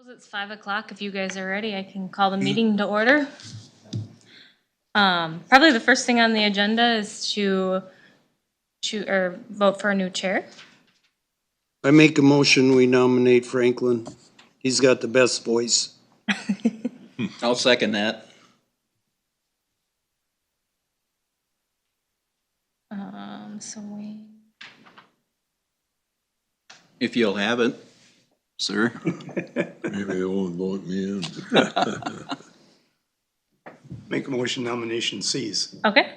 It's 5 o'clock. If you guys are ready, I can call the meeting to order. Probably the first thing on the agenda is to vote for a new chair. I make a motion, we nominate Franklin. He's got the best voice. I'll second that. So Wayne. If you'll have it, sir. Maybe they won't vote me in. Make a motion nomination C's. Okay.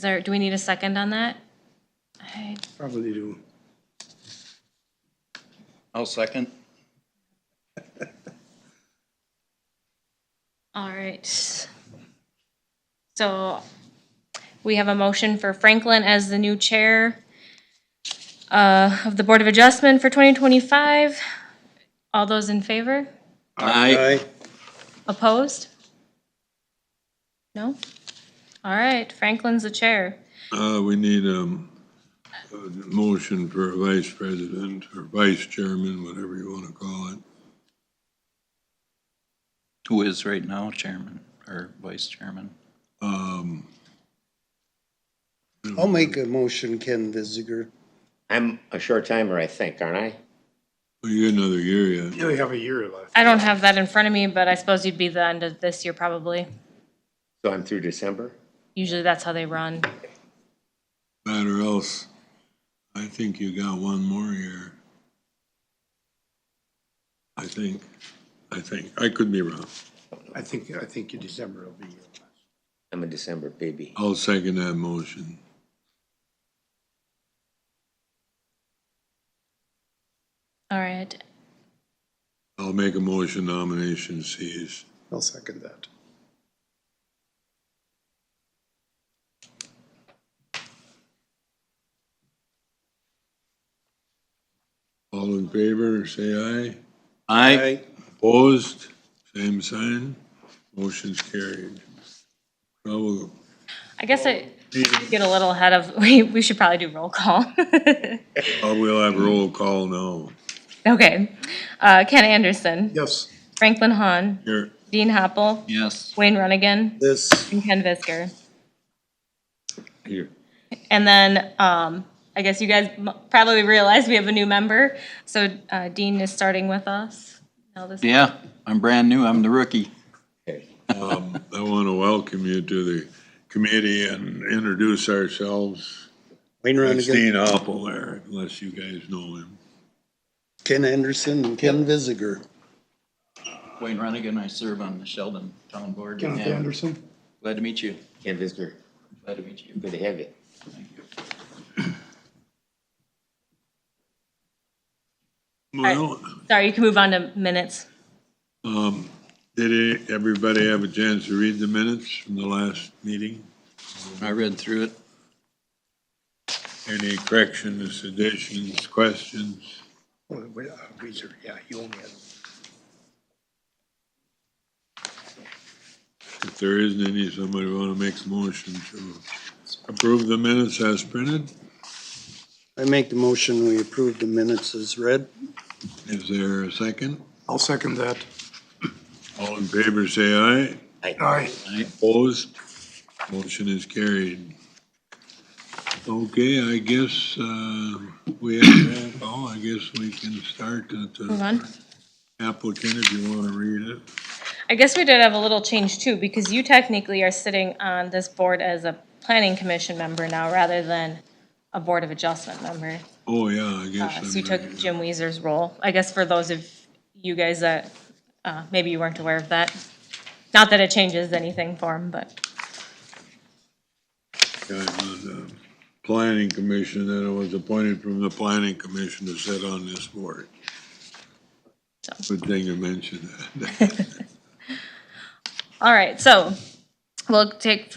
Do we need a second on that? Probably do. I'll second. All right. So we have a motion for Franklin as the new chair of the Board of Adjustment for 2025. All those in favor? Aye. Opposed? No? All right, Franklin's the chair. We need a motion for a vice president or vice chairman, whatever you want to call it. Who is right now chairman or vice chairman? I'll make a motion, Ken Visiger. I'm a short timer, I think, aren't I? Well, you got another year yet. You only have a year left. I don't have that in front of me, but I suppose you'd be the end of this year probably. So I'm through December? Usually that's how they run. That or else, I think you got one more year. I think. I could be wrong. I think your December will be your last. I'm a December baby. I'll second that motion. All right. I'll make a motion nomination cease. I'll second that. All in favor, say aye. Aye. Opposed, same sign. Motion's carried. Well, I guess I get a little ahead of, we should probably do roll call. we'll have roll call now. Okay. Ken Anderson, Yes. Franklin Hahn, Here, Dean Hoppel, Yes. Wayne Runnigan, This, and Ken Visker. Here. And then, I guess you guys probably realize we have a new member. So, Dean is starting with us. Now this- Yeah, I'm brand new. I'm the rookie. Okay. I want to welcome you to the committee and introduce ourselves. Wayne It's Dean Runnigan, Apple there, unless you guys know him. Ken Anderson, and Ken Visiger. Wayne Runnigan, I serve on the Sheldon Town Board. Kenneth Yeah. Anderson. Glad to meet you. Ken Visitor, Glad to meet you. good to have you. Thank you. Well, Sorry, you can move on to minutes. did everybody have a chance to read the minutes from the last meeting? I read through it. Any corrections, additions, questions? Oh, wait, Weezer, yeah, you only had. If there isn't any, somebody want to make a motion to approve the minutes as printed? I make the motion, we approve the minutes as read. Is there a second? I'll second that. All in favor, say aye. Aye. Opposed? Motion is carried. Okay, I guess, we have that. Oh, I guess we can start at Move the on. applicant if you want to read it. I guess we did have a little change too, because you technically are sitting on this board as a planning commission member now, rather than a board of adjustment member. Oh, yeah, I guess. So you took Jim Weezer's role. I guess for those of you guys that, maybe you weren't aware of that. Not that it changes anything for him, but, I'm on the planning commission, and I was appointed from the planning commission to sit on this board. So. Good thing you mentioned that. all right, so we'll take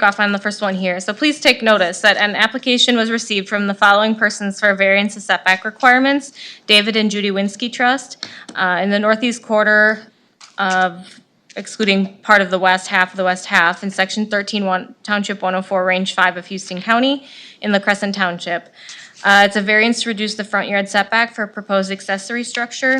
off on the first one here. So please take notice that an application was received from the following persons for variance of setback requirements: David and Judy Winsky Trust, in the northeast quarter of excluding part of the west half, in section 13, township 104, range 5 of Houston County in La Crescent Township. It's a variance to reduce the front yard setback for a proposed accessory structure.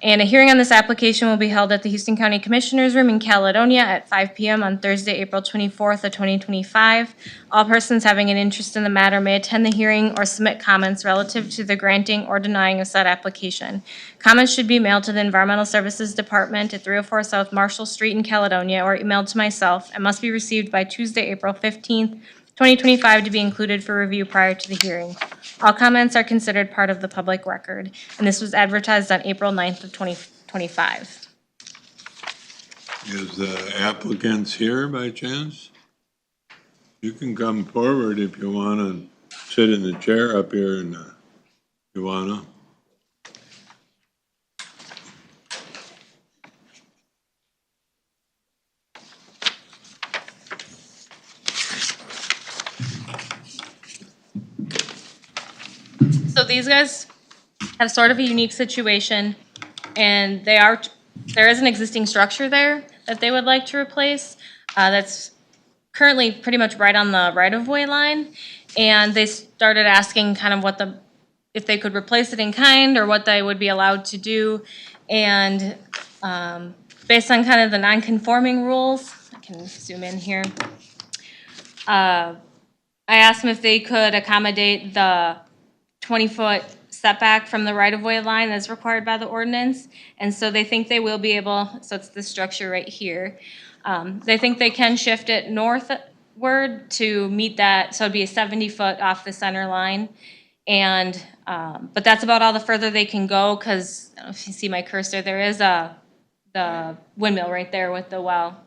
And a hearing on this application will be held at the Houston County Commissioners Room in Caledonia at 5 p.m. on Thursday, April 24th of 2025. All persons having an interest in the matter may attend the hearing or submit comments relative to the granting or denying of said application. Comments should be mailed to the Environmental Services Department at 304 South Marshall Street in Caledonia or emailed to myself and must be received by Tuesday, April 15th, 2025 to be included for review prior to the hearing. All comments are considered part of the public record, and this was advertised on April 9th of 2025. Is the applicants here by chance? You can come forward if you wanna sit in the chair up here and, you wanna. So these guys have sort of a unique situation, and there is an existing structure there that they would like to replace, that's currently pretty much right on the right-of-way line, and they started asking kind of if they could replace it in kind, or what they would be allowed to do, and, based on kind of the non-conforming rules, I can zoom in here. I asked them if they could accommodate the 20-foot setback from the right-of-way line as required by the ordinance. And so they think they will be able, so it's this structure right here. They think they can shift it northward to meet that, so it'd be a 70-foot off the center line. And, but that's about all the further they can go, because, I don't know if you see my cursor, there is the windmill right there with the well.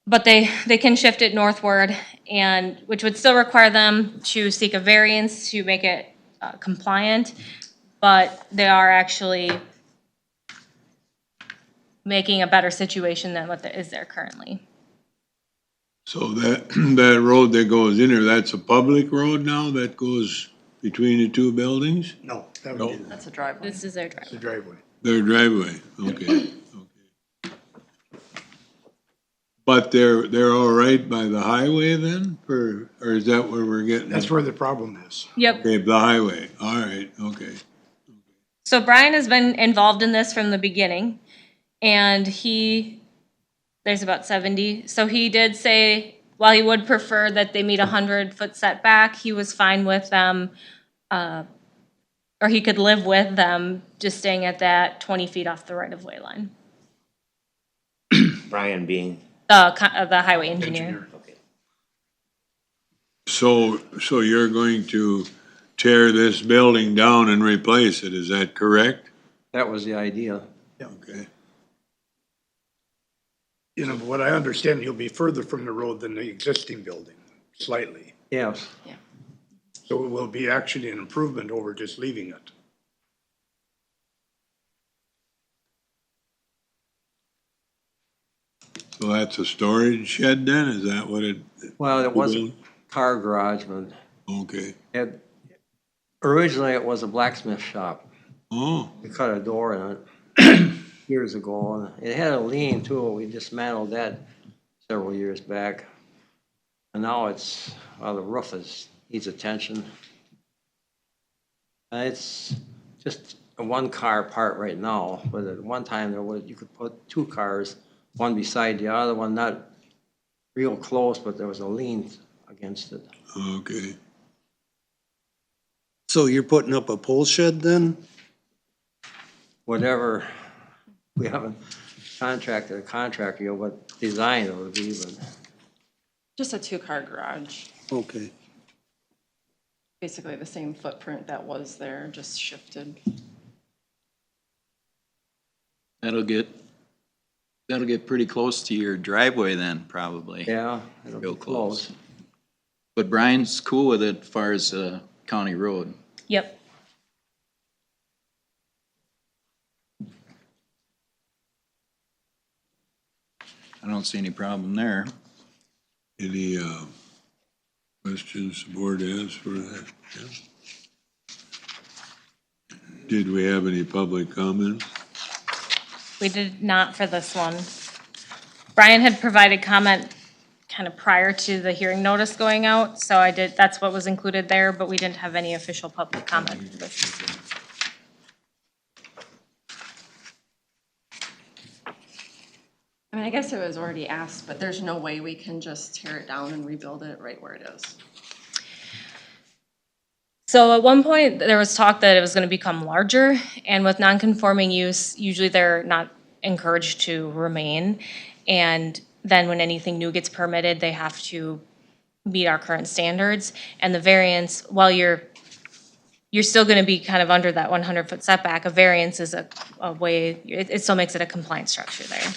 But they can shift it northward, and, which would still require them to seek a variance to make it compliant, but they are actually making a better situation than what is there currently. So that road that goes in there, that's a public road now that goes between the two buildings? No, that No. would be That's a driveway. This is their the driveway. driveway. Their driveway, okay. But they're all right by the highway then, or is that where we're getting? That's where the problem is. Yep. Okay, the highway, all right, okay. So Brian has been involved in this from the beginning, and there's about 70. So he did say, while he would prefer that they meet 100-foot setback, he was fine with them, or he could live with them just staying at that 20 feet off the right-of-way line. Brian being, The highway engineer. okay. So you're going to tear this building down and replace it, is that correct? That was the idea. Okay. You know, but what I understand, he'll be further from the road than the existing building, slightly. Yes. So it will be actually an improvement over just leaving it. So that's a storage shed then, is that what it? Well, it was a car garage, but Okay, originally it was a blacksmith shop. oh, We cut a door in it years ago, and it had a lean too. We dismantled that several years back. And now the roof needs attention. And it's just a one-car part right now, but at one time you could put two cars, one beside the other one, not real close, but there was a lean against it. okay. So you're putting up a pole shed then? Whatever, we haven't contracted a contractor, you know, what design it would be, but Just a two-car garage, Okay. basically the same footprint that was there, just shifted. That'll get pretty close to your driveway then, probably. yeah, it'll be Real close. close. But Brian's cool with it as far as county road. Yep. I don't see any problem there. Any questions the board has for that? Yeah. Did we have any public comments? We did not for this one. Brian had provided comment kind of prior to the hearing notice going out, so I did, that's what was included there, but we didn't have any official public comment for this. I mean, I guess it was already asked, but there's no way we can just tear it down and rebuild it right where it is. So at one point, there was talk that it was gonna become larger, and with non-conforming use, usually they're not encouraged to remain. And then when anything new gets permitted, they have to meet our current standards. And the variance, while you're still gonna be kind of under that 100-foot setback, a variance is a way, it still makes it a compliant structure there.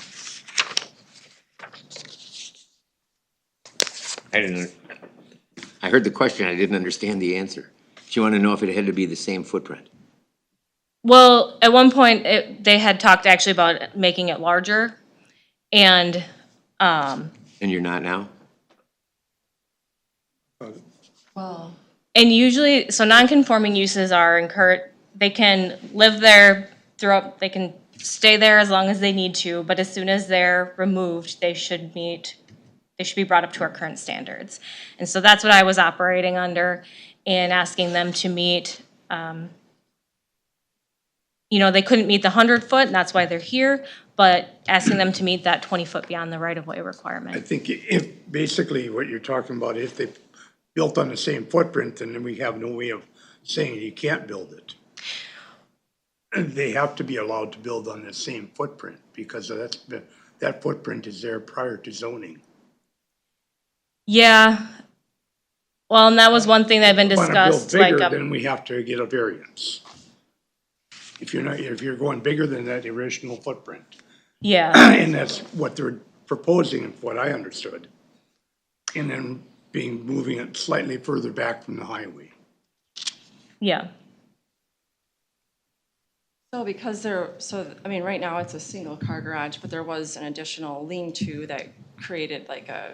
I heard the question, I didn't understand the answer. Do you want to know if it had to be the same footprint? Well, at one point, they had talked actually about making it larger, and, And you're not now? Well, and usually, so non-conforming uses are they can live there throughout, they can stay there as long as they need to, but as soon as they're removed, they should be brought up to our current standards. And so that's what I was operating under and asking them to meet, they couldn't meet the 100-foot, and that's why they're here, but asking them to meet that 20-foot beyond the right-of-way I requirement. think if, basically what you're talking about, if they built on the same footprint, then we have no way of saying you can't build it. They have to be allowed to build on the same footprint, because that footprint is there prior to zoning. Yeah. Well, and that was one thing that had been Want to build discussed, like, bigger, then we have to get a variance. If you're going bigger than that original footprint. yeah, And that's what they're proposing, from what I understood. And then moving it slightly further back from the highway. yeah. so I mean, right now it's a single car garage, but there was an additional lean-to that created like a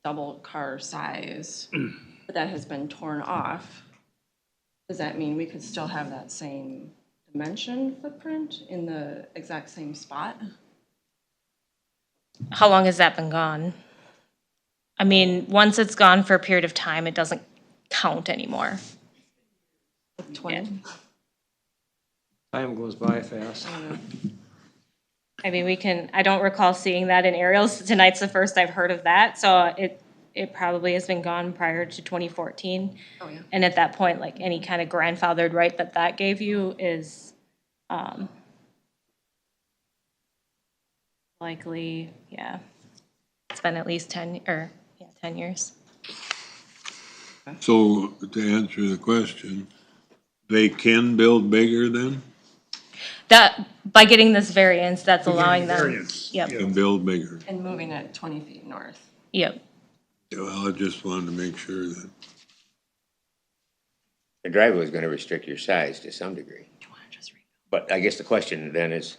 double car size. But that has been torn off. Does that mean we could still have that same dimension footprint in the exact same spot? How long has that been gone? I mean, once it's gone for a period of time, it doesn't count anymore. Like 20? Time goes by fast. I mean, I don't recall seeing that in aerials. Tonight's the first I've heard of that, so it probably has been gone prior to 2014. Oh, yeah. And at that point, like, any kind of grandfathered right that gave you is, likely, yeah. It's been at least 10 years. So to answer the question, they can build bigger then? That, by getting this variance, that's allowing them. Variance, Yep, yeah. Can build bigger? And moving it 20 feet north. yep. Well, I just wanted to make sure that, The driveway is going to restrict your size to some degree. But I guess the question then is,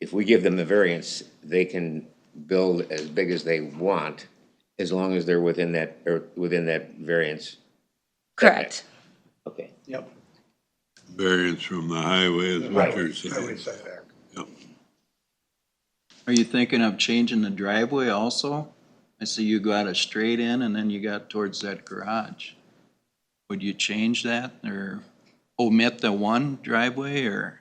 if we give them the variance, they can build as big as they want, as long as they're within that variance. Correct. Okay. Yep. variance from the highway is what you're Highway saying. setback. Yep. Are you thinking of changing the driveway also? I see you got a straight in and then you got towards that garage. Would you change that or omit the one driveway or?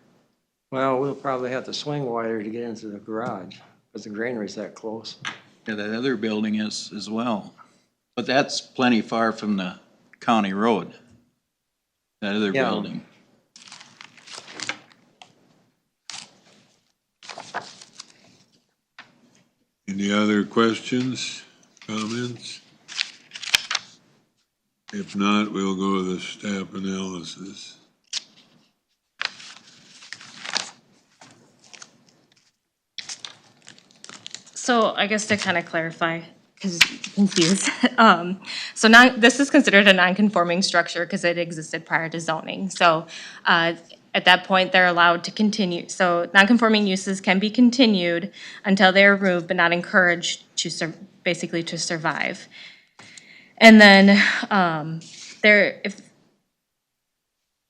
Well, we'll probably have to swing wider to get into the garage, because the granary's that close. Yeah, that other building is as well. But that's plenty far from the county road. That other Yeah. building. Any other questions, comments? If not, we'll go to the staff analysis. So I guess to kind of clarify, because confused. This is considered a non-conforming structure because it existed prior to zoning. So at that point, they're allowed to continue. So non-conforming uses can be continued until they are removed, but not encouraged to basically to survive. And then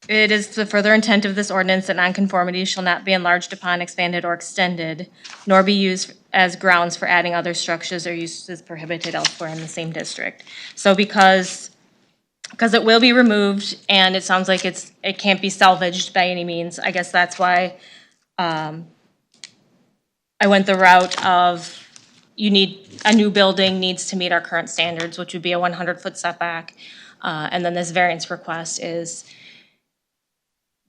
It is the further intent of this ordinance that nonconformities shall not be enlarged upon, expanded, or extended, nor be used as grounds for adding other structures or uses prohibited elsewhere in the same district. So because it will be removed and it sounds like it can't be salvaged by any means, I guess that's why I went the route of a new building needs to meet our current standards, which would be a 100-foot setback. And then this variance request is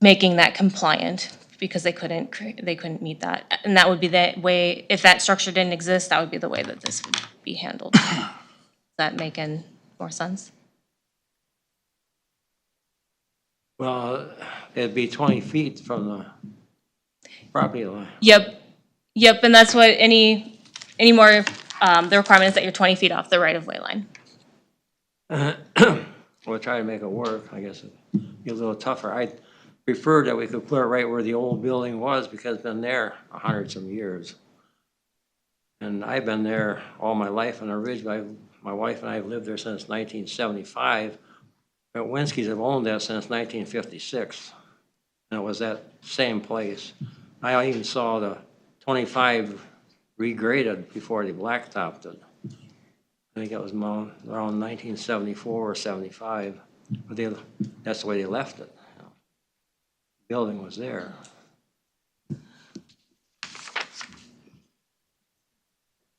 making that compliant because they couldn't meet that. And that would be the way, if that structure didn't exist, that would be the way that this would be handled. Is that making more sense? Well, it'd be 20 feet from the property line. Yep, and that's what any more, the requirement is that you're 20 feet off the right-of-way line. We'll try to make it work, I guess it'd be a little tougher. I prefer that we could put it right where the old building was because it's been there 100-some years. And I've been there all my life, and originally, my wife and I have lived there since 1975. But Winski's have owned that since 1956. And it was that same place. I even saw the 25 regraded before they blacktopped it. I think it was around 1974 or 75. But that's the way they left it. You know. The building was there.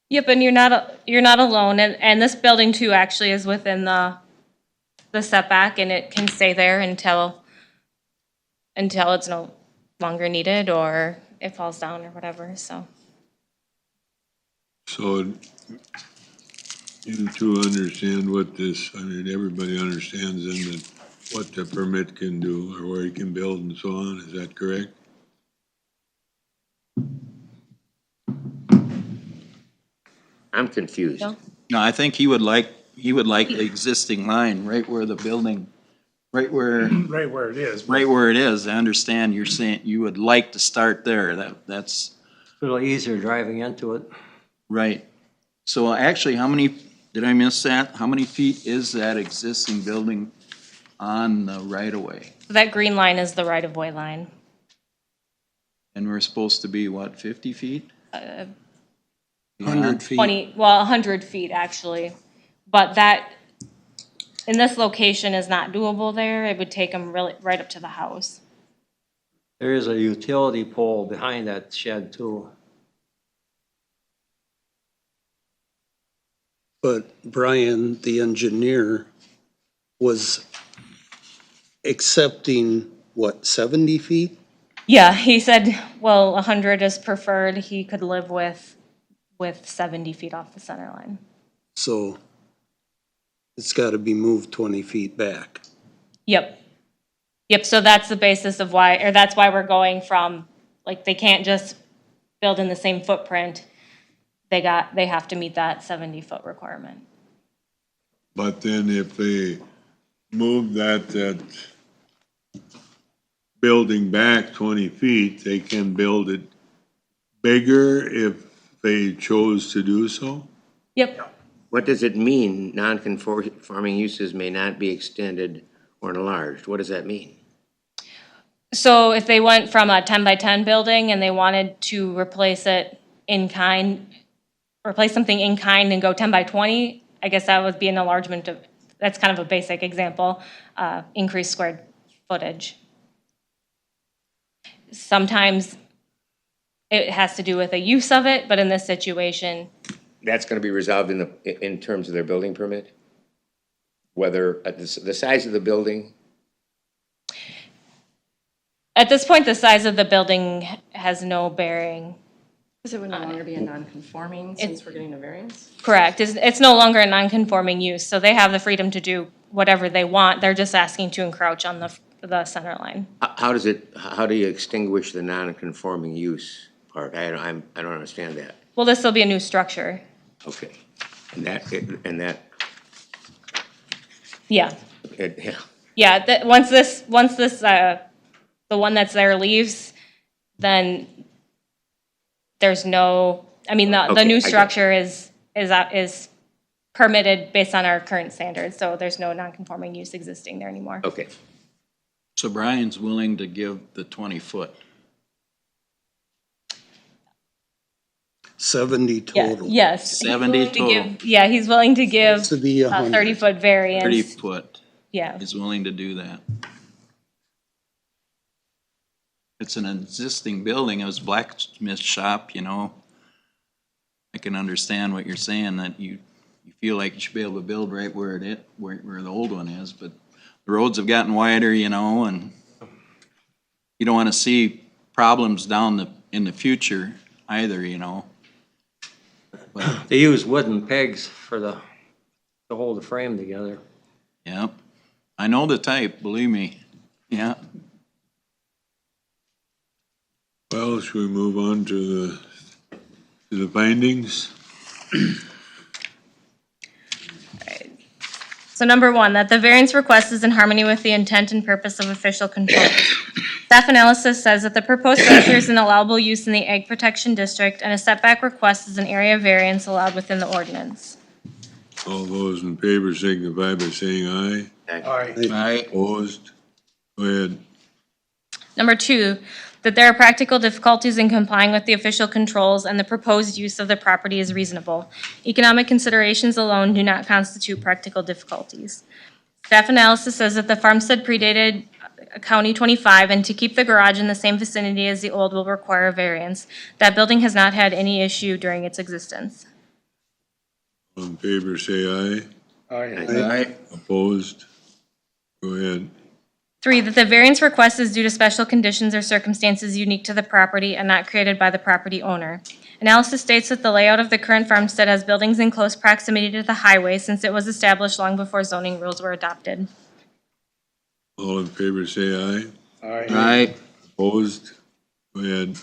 Yep, and you're not alone, and this building too actually is within the setback, and it can stay there until it's no longer needed or it falls down or whatever, so. So you two understand what this, I mean, everybody understands then that what the permit can do or where you can build and so on, is that correct? I'm confused. No? No, I think he would like the existing line, right where the building, right where Right where it is. I understand you're saying you would like to start there. That's It's a little easier driving into it. right. So actually, did I miss that? How many feet is that existing building on the right of way? That green line is the right-of-way line. And we're supposed to be, what, 50 feet? 100 feet. 100 feet actually. But that, in this location is not doable there. It would take them really right up to the house. There is a utility pole behind that shed too. But Brian, the engineer, was accepting, what, 70 feet? Yeah, he said, well, 100 is preferred. He could live with 70 feet off the center line. So it's got to be moved 20 feet back. Yep. So that's the basis of that's why we're going from, like, they can't just build in the same footprint. They have to meet that 70-foot requirement. But then if they move that building back 20 feet, they can build it bigger if they chose to do so? Yep. What does it mean, non-conforming uses may not be extended or enlarged? What does that mean? So if they went from a 10 by 10 building and they wanted to replace something in kind and go 10 by 20, I guess that would be an enlargement that's kind of a basic example, increased square footage. Sometimes it has to do with the use of it, but in this situation, That's gonna be resolved in terms of their building permit? Whether, the size of the building, at this point, the size of the building has no bearing. Because it would no longer be a non-conforming since we're getting a variance? Correct. It's no longer a non-conforming use, so they have the freedom to do whatever they want. They're just asking to encroach on the center line. how do you extinguish the non-conforming use part? I don't understand that. Well, this will be a new structure. Okay. And Yeah. yeah. Yeah, once the one that's there leaves, then there's no, I mean, the Okay, I new get it. structure is permitted based on our current standards, so there's no non-conforming use existing there anymore. Okay. So Brian's willing to give the 20-foot. 70 Yeah, total. yes. He's 70 willing to total. give- Yeah, he's willing to give Supposed to be a 100. 30-foot variance. 30-foot Yeah, is willing to do that. It's an existing building. It was blacksmith shop, you know. I can understand what you're saying, that you feel like you should be able to build right where where the old one is, but the roads have gotten wider, you know, and you don't want to see problems in the future either, you know. But, They use wooden pegs to hold the frame together. yeah, I know the type, believe me, yeah. Well, should we move on to the findings? so number one, that the variance request is in harmony with the intent and purpose of official controls. Staff analysis says that the proposed structure is an allowable use in the Ag Protection District, and a setback request is an area variance allowed within the ordinance. All those in favor signify by saying aye. Aye. Opposed? Go ahead. Number two, that there are practical difficulties in complying with the official controls and the proposed use of the property is reasonable. Economic considerations alone do not constitute practical difficulties. Staff analysis says that the farmstead predated County 25, and to keep the garage in the same vicinity as the old will require a variance. That building has not had any issue during its existence. All in favor, say aye. Aye. Opposed? Go ahead. Three, that the variance request is due to special conditions or circumstances unique to the property and not created by the property owner. Analysis states that the layout of the current farmstead has buildings in close proximity to the highway since it was established long before zoning rules were adopted. All in favor, say aye. Aye. Opposed? Go ahead.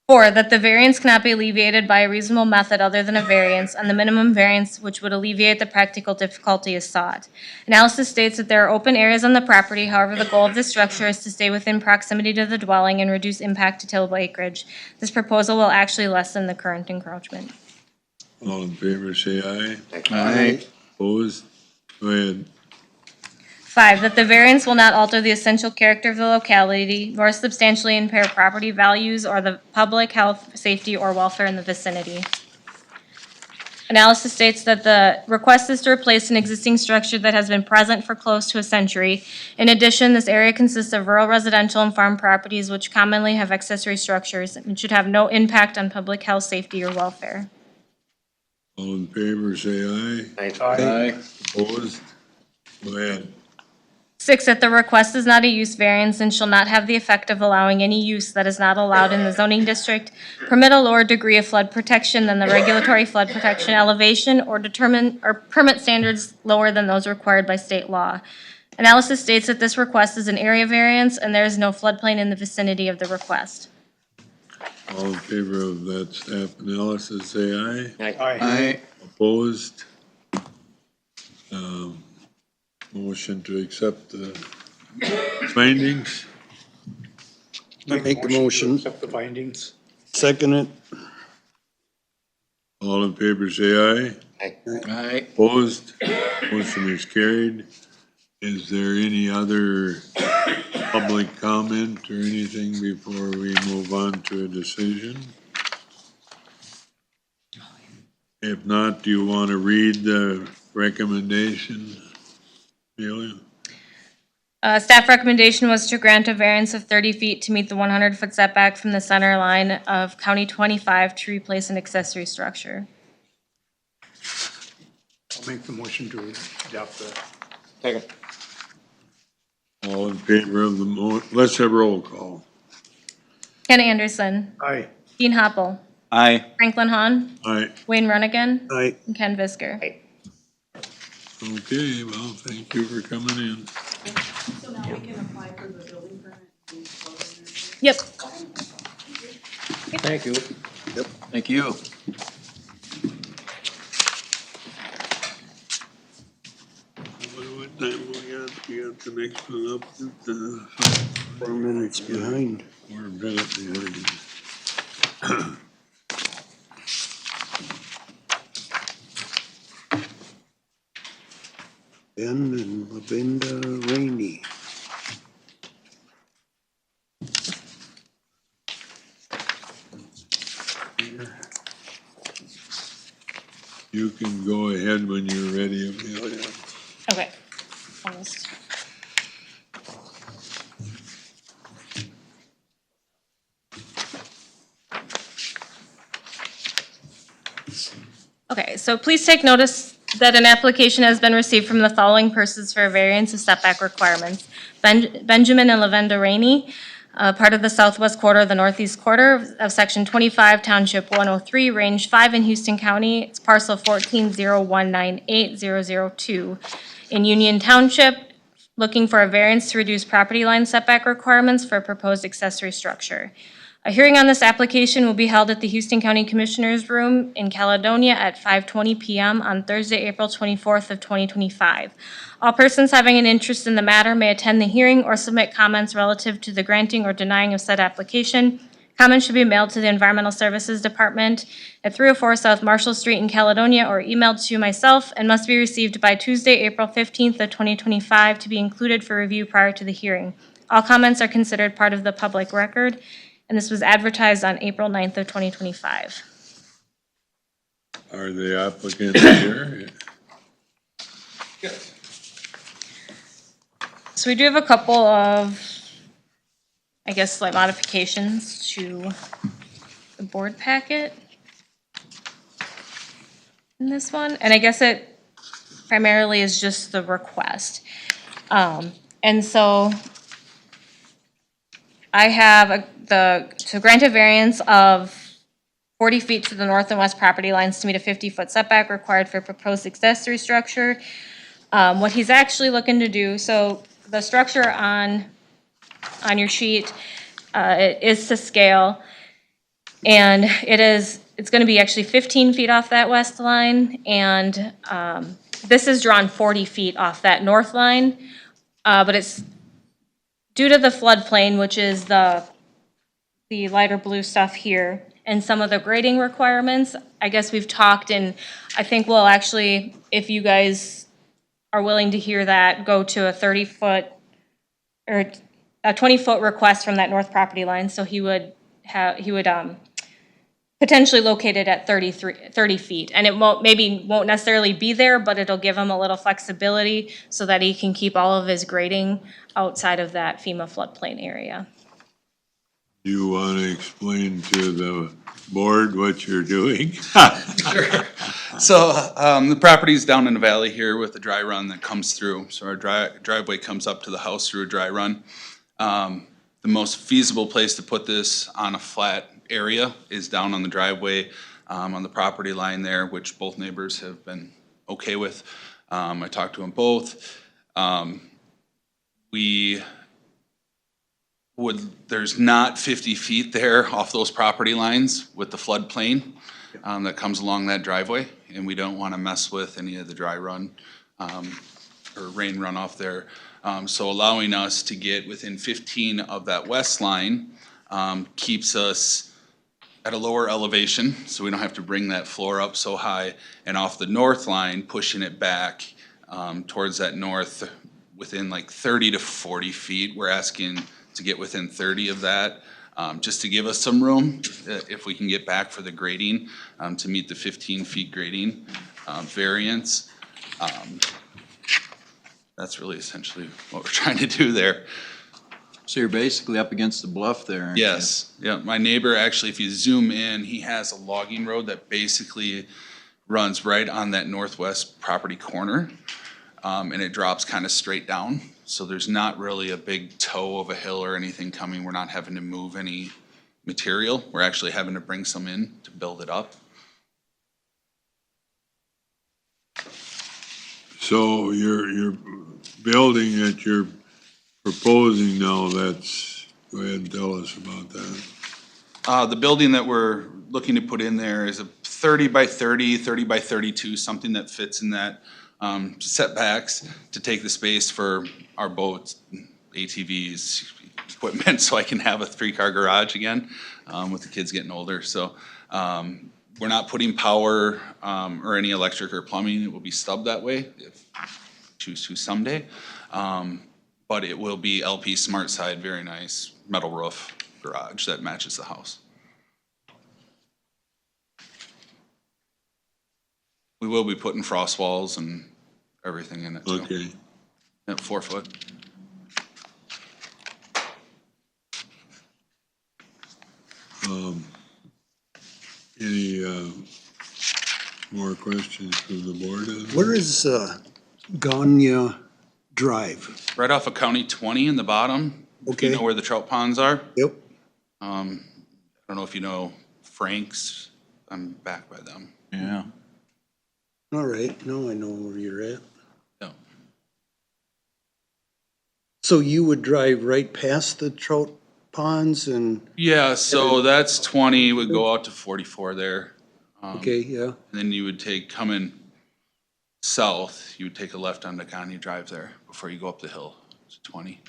Four, that the variance cannot be alleviated by a reasonable method other than a variance, and the minimum variance which would alleviate the practical difficulty is sought. Analysis states that there are open areas on the property, however, the goal of this structure is to stay within proximity to the dwelling and reduce impact to tillable acreage. This proposal will actually lessen the current encroachment. All in favor, say aye. Aye. Opposed? Go ahead. Five, that the variance will not alter the essential character of the locality, nor substantially impair property values or the public health, safety, or welfare in the vicinity. Analysis states that the request is to replace an existing structure that has been present for close to a century. In addition, this area consists of rural residential and farm properties which commonly have accessory structures and should have no impact on public health, safety, or welfare. All in favor, say aye. Aye. Opposed? Go ahead. Six, that the request is not a use variance and shall not have the effect of allowing any use that is not allowed in the zoning district, permit a lower degree of flood protection than the regulatory flood protection elevation, or permit standards lower than those required by state law. Analysis states that this request is an area variance and there is no floodplain in the vicinity of the request. All in favor of that staff analysis, say aye. Aye. Opposed? Motion to accept the findings? I make the motion. Accept the findings. Second it. All in favor, say aye. Aye. Opposed? Motion is carried. Is there any other public comment or anything before we move on to a decision? If not, do you want to read the recommendation, Amelia? Staff recommendation was to grant a variance of 30 feet to meet the 100-foot setback from the center line of County 25 to replace an accessory structure. I'll make the motion to adopt the. Second. All in favor of let's have roll call. Ken Anderson, Aye. Dean Hoppel, Aye. Franklin Hahn, Aye. Wayne Runnigan, Aye. and Ken Visker. Okay, well, thank you for coming in. So now we can apply for the building permit and close it. Yep. Thank you. Thank you. What time we got the next one up at 4 minutes behind. 4 minutes behind. Ben and Lavinda Rainey. You can go ahead when you're ready, Amelia. Okay. Almost. Okay, so please take notice that an application has been received from the following persons for a variance of setback requirements. Benjamin and Lavenda Rainey, part of the southwest quarter of the northeast quarter of section 25, township 103, range 5 in Houston County. It's parcel 1401980002 in Union Township, looking for a variance to reduce property line setback requirements for a proposed accessory structure. A hearing on this application will be held at the Houston County Commissioners Room in Caledonia at 5:20 PM on Thursday, April 24th of 2025. All persons having an interest in the matter may attend the hearing or submit comments relative to the granting or denying of said application. Comments should be mailed to the Environmental Services Department at 304 South Marshall Street in Caledonia or emailed to myself and must be received by Tuesday, April 15th of 2025 to be included for review prior to the hearing. All comments are considered part of the public record, and this was advertised on April 9th of 2025. Are the applicants here? So we do have a couple of, I guess, like modifications to the board packet in this one, and I guess it primarily is just the request. And so I have to grant a variance of 40 feet to the north and west property lines to meet a 50-foot setback required for proposed accessory structure. What he's actually looking to do, so the structure on your sheet it is to scale, and it's going to be actually 15 feet off that west line, and this is drawn 40 feet off that north line, but it's due to the floodplain, which is the lighter blue stuff here, and some of the grading requirements. I guess we've talked, and I think we'll actually, if you guys are willing to hear that, go to a 30-foot or a 20-foot request from that north property line. So he would potentially locate it at 30 feet. And it won't necessarily be there, but it'll give him a little flexibility so that he can keep all of his grading outside of that FEMA floodplain area. Do you want to explain to the board what you're doing? Sure. So the property's down in the valley here with a dry run that comes through. So our driveway comes up to the house through a dry run. The most feasible place to put this on a flat area is down on the driveway on the property line there, which both neighbors have been okay with. I talked to them both. There's not 50 feet there off those property lines with the floodplain that comes along that driveway, and we don't want to mess with any of the dry run or rain runoff there. So allowing us to get within 15 of that west line keeps us at a lower elevation, so we don't have to bring that floor up so high, and off the north line, pushing it back towards that north within like 30 to 40 feet. We're asking to get within 30 of that, just to give us some room if we can get back for the grading to meet the 15 feet grading variance. That's really essentially what we're trying to do there. So you're basically up against the bluff there, aren't you? Yes, yeah, my neighbor, actually, if you zoom in, he has a logging road that basically runs right on that northwest property corner. And it drops kind of straight down. So there's not really a big toe of a hill or anything coming. We're not having to move any material. We're actually having to bring some in to build it up. So your building that you're proposing now, go ahead and tell us about that. The building that we're looking to put in there is a 30 by 30, 30 by 32, something that fits in that setbacks to take the space for our boats, ATVs, equipment, so I can have a 3-car garage again with the kids getting older. So we're not putting power or any electric or plumbing. It will be stubbed that way if we choose to someday. But it will be LP Smart Side, very nice metal roof garage that matches the house. We will be putting frost walls and everything in it too. Okay. At 4 foot. Any, more questions from the board on that? Where is, Ganya Drive? Right off of County 20 in the bottom. If Okay. you know where the trout ponds are. Yep. I don't know if you know Frank's. I'm back by them. Yeah. All right, now I know where you're at. Yeah. So you would drive right past the trout ponds and, Yeah, so that's 20, would go out to 44 there. okay, yeah, And then you would take, coming south, you would take a left on Nagani Drive there before you go up the hill to 20.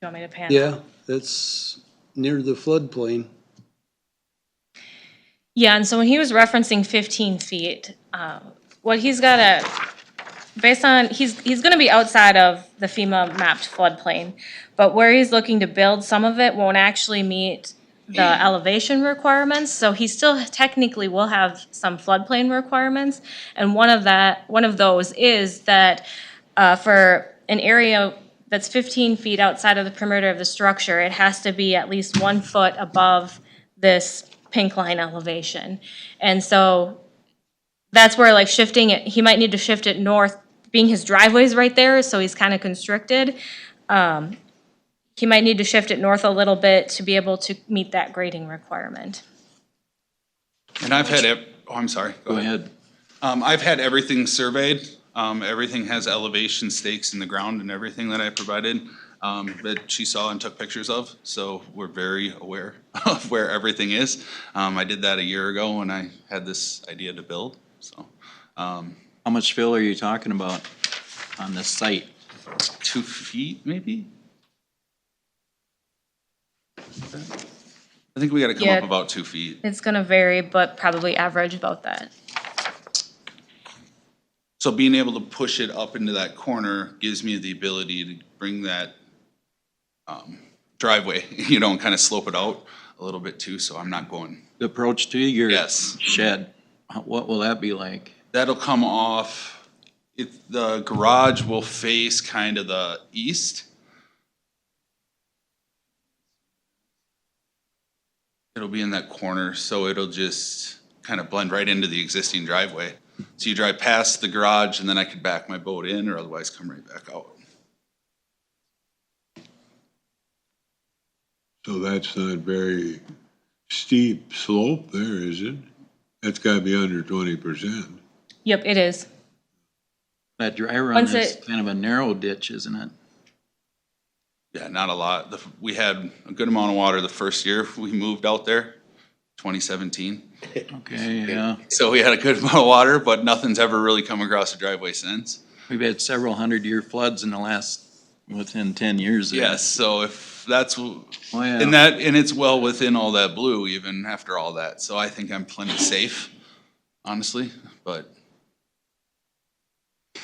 You want me to pan? yeah, that's near the floodplain. Yeah, and so when he was referencing 15 feet, what he's got to, based on, he's going to be outside of the FEMA mapped floodplain, but where he's looking to build, some of it won't actually meet the elevation requirements, so he still technically will have some floodplain requirements, and one of those is that for an area that's 15 feet outside of the perimeter of the structure, it has to be at least 1 foot above this pink line elevation. And so that's where like shifting it, he might need to shift it north, being his driveway's right there, so he's kind of constricted. He might need to shift it north a little bit to be able to meet that grading requirement. And I've had, I'm sorry, Go ahead. I've had everything surveyed. Everything has elevation stakes in the ground and everything that I provided, that she saw and took pictures of. So we're very aware of where everything is. I did that a year ago when I had this idea to build, so. How much fill are you talking about on this site? 2 feet, maybe? I think we gotta come up Yeah. about 2 feet. It's gonna vary, but probably average about that. So being able to push it up into that corner gives me the ability to bring that driveway, and kind of slope it out a little bit too, so I'm not going. The approach to your Yes. shed, what will that be like? That'll come off, the garage will face kind of the east. It'll be in that corner, so it'll just kind of blend right into the existing driveway. So you drive past the garage and then I could back my boat in or otherwise come right back out. So that's not very steep slope there, is it? That's gotta be under 20%. Yep, it is. That dry run Once is it- kind of a narrow ditch, isn't it? Yeah, not a lot. We had a good amount of water the first year we moved out there, 2017. Okay, yeah. So we had a good amount of water, but nothing's ever really come across the driveway since. We've had several 100-year floods in the within 10 years there. Yes, so if that's, Oh, yeah. and it's well within all that blue even after all that. So I think I'm plenty safe, honestly, but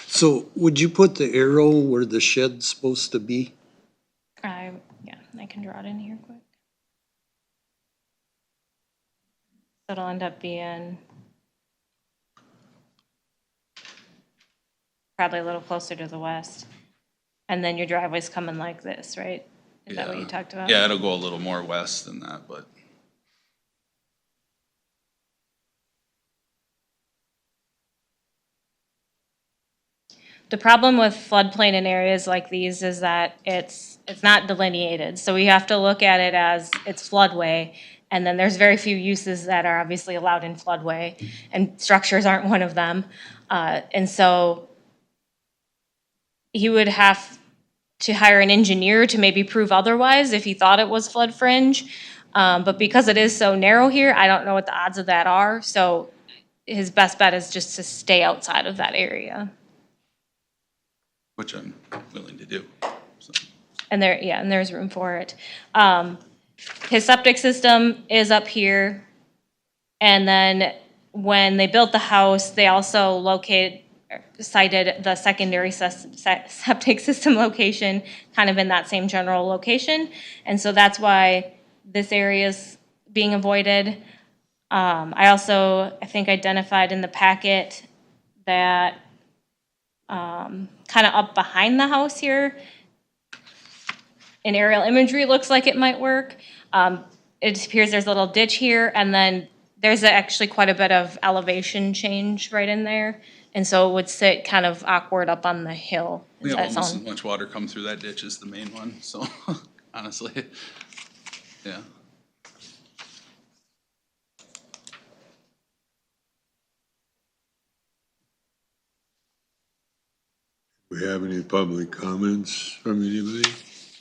So would you put the arrow where the shed's supposed to be? Yeah, I can draw it in here quick. So it'll end up being probably a little closer to the west. And then your driveway's coming like this, right? Is that what you Yeah. talked about? yeah, it'll go a little more west than that, but. The problem with floodplain in areas like these is that it's not delineated. So we have to look at it as it's floodway. And then there's very few uses that are obviously allowed in floodway, and structures aren't one of them. And so he would have to hire an engineer to maybe prove otherwise if he thought it was flood fringe. But because it is so narrow here, I don't know what the odds of that are. So his best bet is just to stay outside of that area. Which I'm willing to do, so. And there's room for it. His septic system is up here. And then when they built the house, they also cited the secondary septic system location kind of in that same general location. And so that's why this area's being avoided. I also, I think, identified in the packet that kind of up behind the house here, in aerial imagery, it looks like it might work. It appears there's a little ditch here, and then there's actually quite a bit of elevation change right in there. And so it would sit kind of awkward up on the hill. We Does have that almost as sound- much water come through that ditch as the main one, so honestly, yeah. We have any public comments from anybody?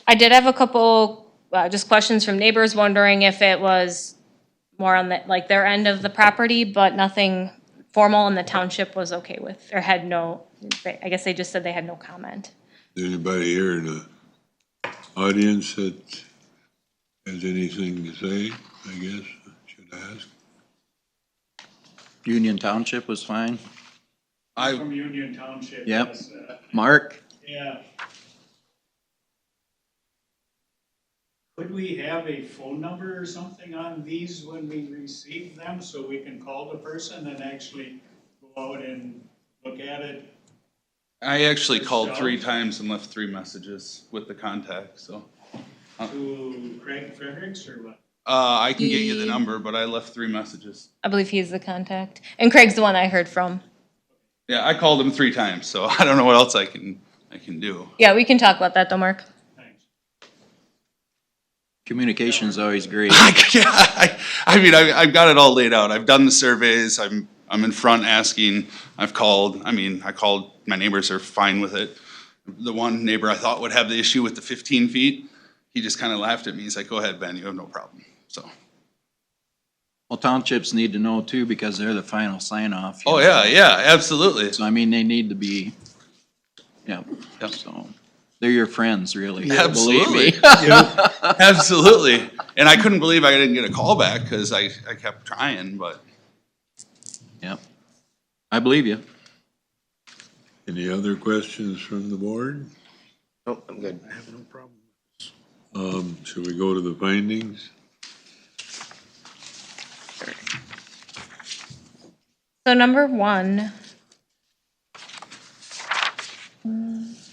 I did have a couple, just questions from neighbors wondering if it was more on the, like, their end of the property, but nothing formal, and the township was okay with, or had no, I guess they just said they had no comment. Is anybody here in the audience that has anything to say, I guess, I should ask? Union Township was fine. From Union Township. Yep. Yes, Mark? yeah. Could we have a phone number or something on these when we receive them, so we can call the person and actually go out and look at it? I actually called Yourself? 3 times and left 3 messages with the contact, so. To Craig Fredericks or what? I can get you the number, but I left 3 messages. I believe he's the contact, and Craig's the one I heard from. Yeah, I called him 3 times, so I don't know what else I can do. Yeah, we can talk about that though, Mark. Thanks. Communication's always great. Yeah, I mean, I've got it all laid out. I've done the surveys. I'm in front asking. I've called. I mean, I called. My neighbors are fine with it. The one neighbor I thought would have the issue with the 15 feet, he just kind of laughed at me. He's like, "Go ahead, Ben. You have no problem." So. Well, townships need to know too, because they're the final sign off. Oh yeah, yeah, absolutely. So I mean, they need to be, yeah, Yep. so, they're your friends, really. Absolutely. Believe me. Absolutely. And I couldn't believe I didn't get a call back because I kept trying, but. Yep. I believe you. Any other questions from the board? Oh, I'm good. I have no problem. Should we go to the findings? So number 1,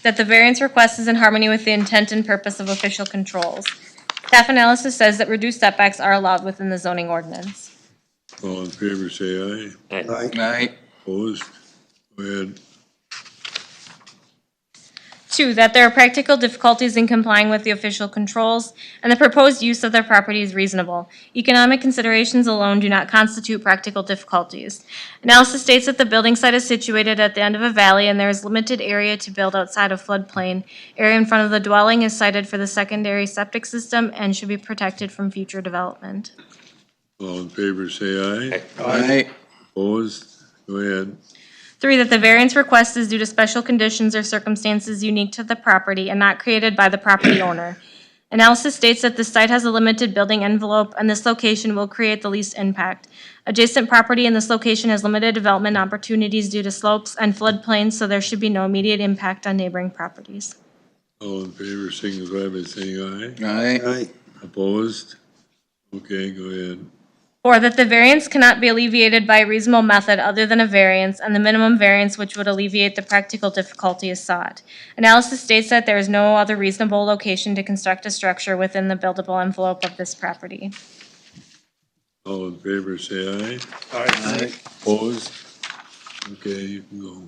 that the variance request is in harmony with the intent and purpose of official controls. Staff analysis says that reduced setbacks are allowed within the zoning ordinance. All in favor, say aye. Aye. Right. Opposed? Go ahead. 2, that there are practical difficulties in complying with the official controls, and the proposed use of their property is reasonable. Economic considerations alone do not constitute practical difficulties. Analysis states that the building site is situated at the end of a valley, and there is limited area to build outside of floodplain. Area in front of the dwelling is cited for the secondary septic system and should be protected from future development. All in favor, say aye. Right. Opposed? Go ahead. 3, that the variance request is due to special conditions or circumstances unique to the property and not created by the property owner. Analysis states that the site has a limited building envelope and this location will create the least impact. Adjacent property in this location has limited development opportunities due to slopes and floodplains, so there should be no immediate impact on neighboring properties. All in favor, signify by saying aye. Right. Aye. Opposed? Okay, go ahead. 4, that the variance cannot be alleviated by a reasonable method other than a variance, and the minimum variance which would alleviate the practical difficulty is sought. Analysis states that there is no other reasonable location to construct a structure within the buildable envelope of this property. All in favor, say aye. Aye. Opposed? Okay, you can go.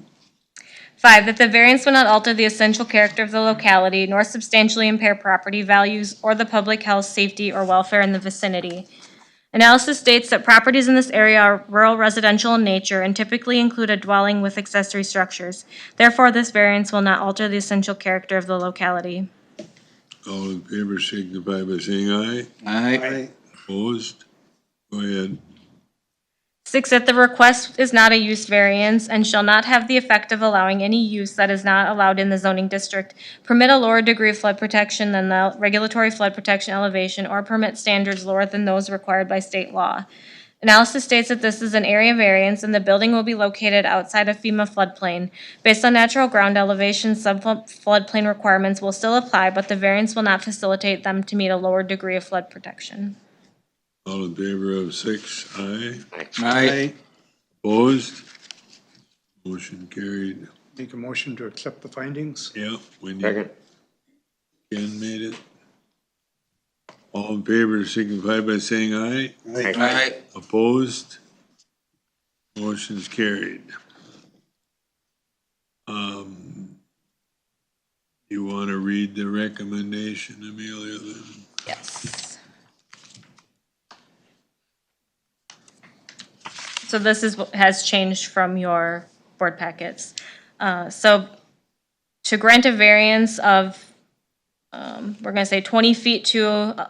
5, that the variance will not alter the essential character of the locality, nor substantially impair property values or the public health, safety, or welfare in the vicinity. Analysis states that properties in this area are rural residential in nature and typically include a dwelling with accessory structures. Therefore, this variance will not alter the essential character of the locality. All in favor, signify by saying aye. Aye. Opposed? Go ahead. 6, that the request is not a use variance and shall not have the effect of allowing any use that is not allowed in the zoning district, permit a lower degree of flood protection than the regulatory flood protection elevation, or permit standards lower than those required by state law. Analysis states that this is an area variance and the building will be located outside of FEMA floodplain. Based on natural ground elevation, floodplain requirements will still apply, but the variance will not facilitate them to meet a lower degree of flood protection. All in favor of 6, aye. Aye. Opposed? Motion carried. Make a motion to accept the findings? Yeah, we need, Second. Ken made it. All in favor signify by saying aye. Aye. Opposed? Motion's carried. You want to read the recommendation, Amelia, then? Yes. So this is what has changed from your board packets. So to grant a variance of, we're gonna say 20 feet to,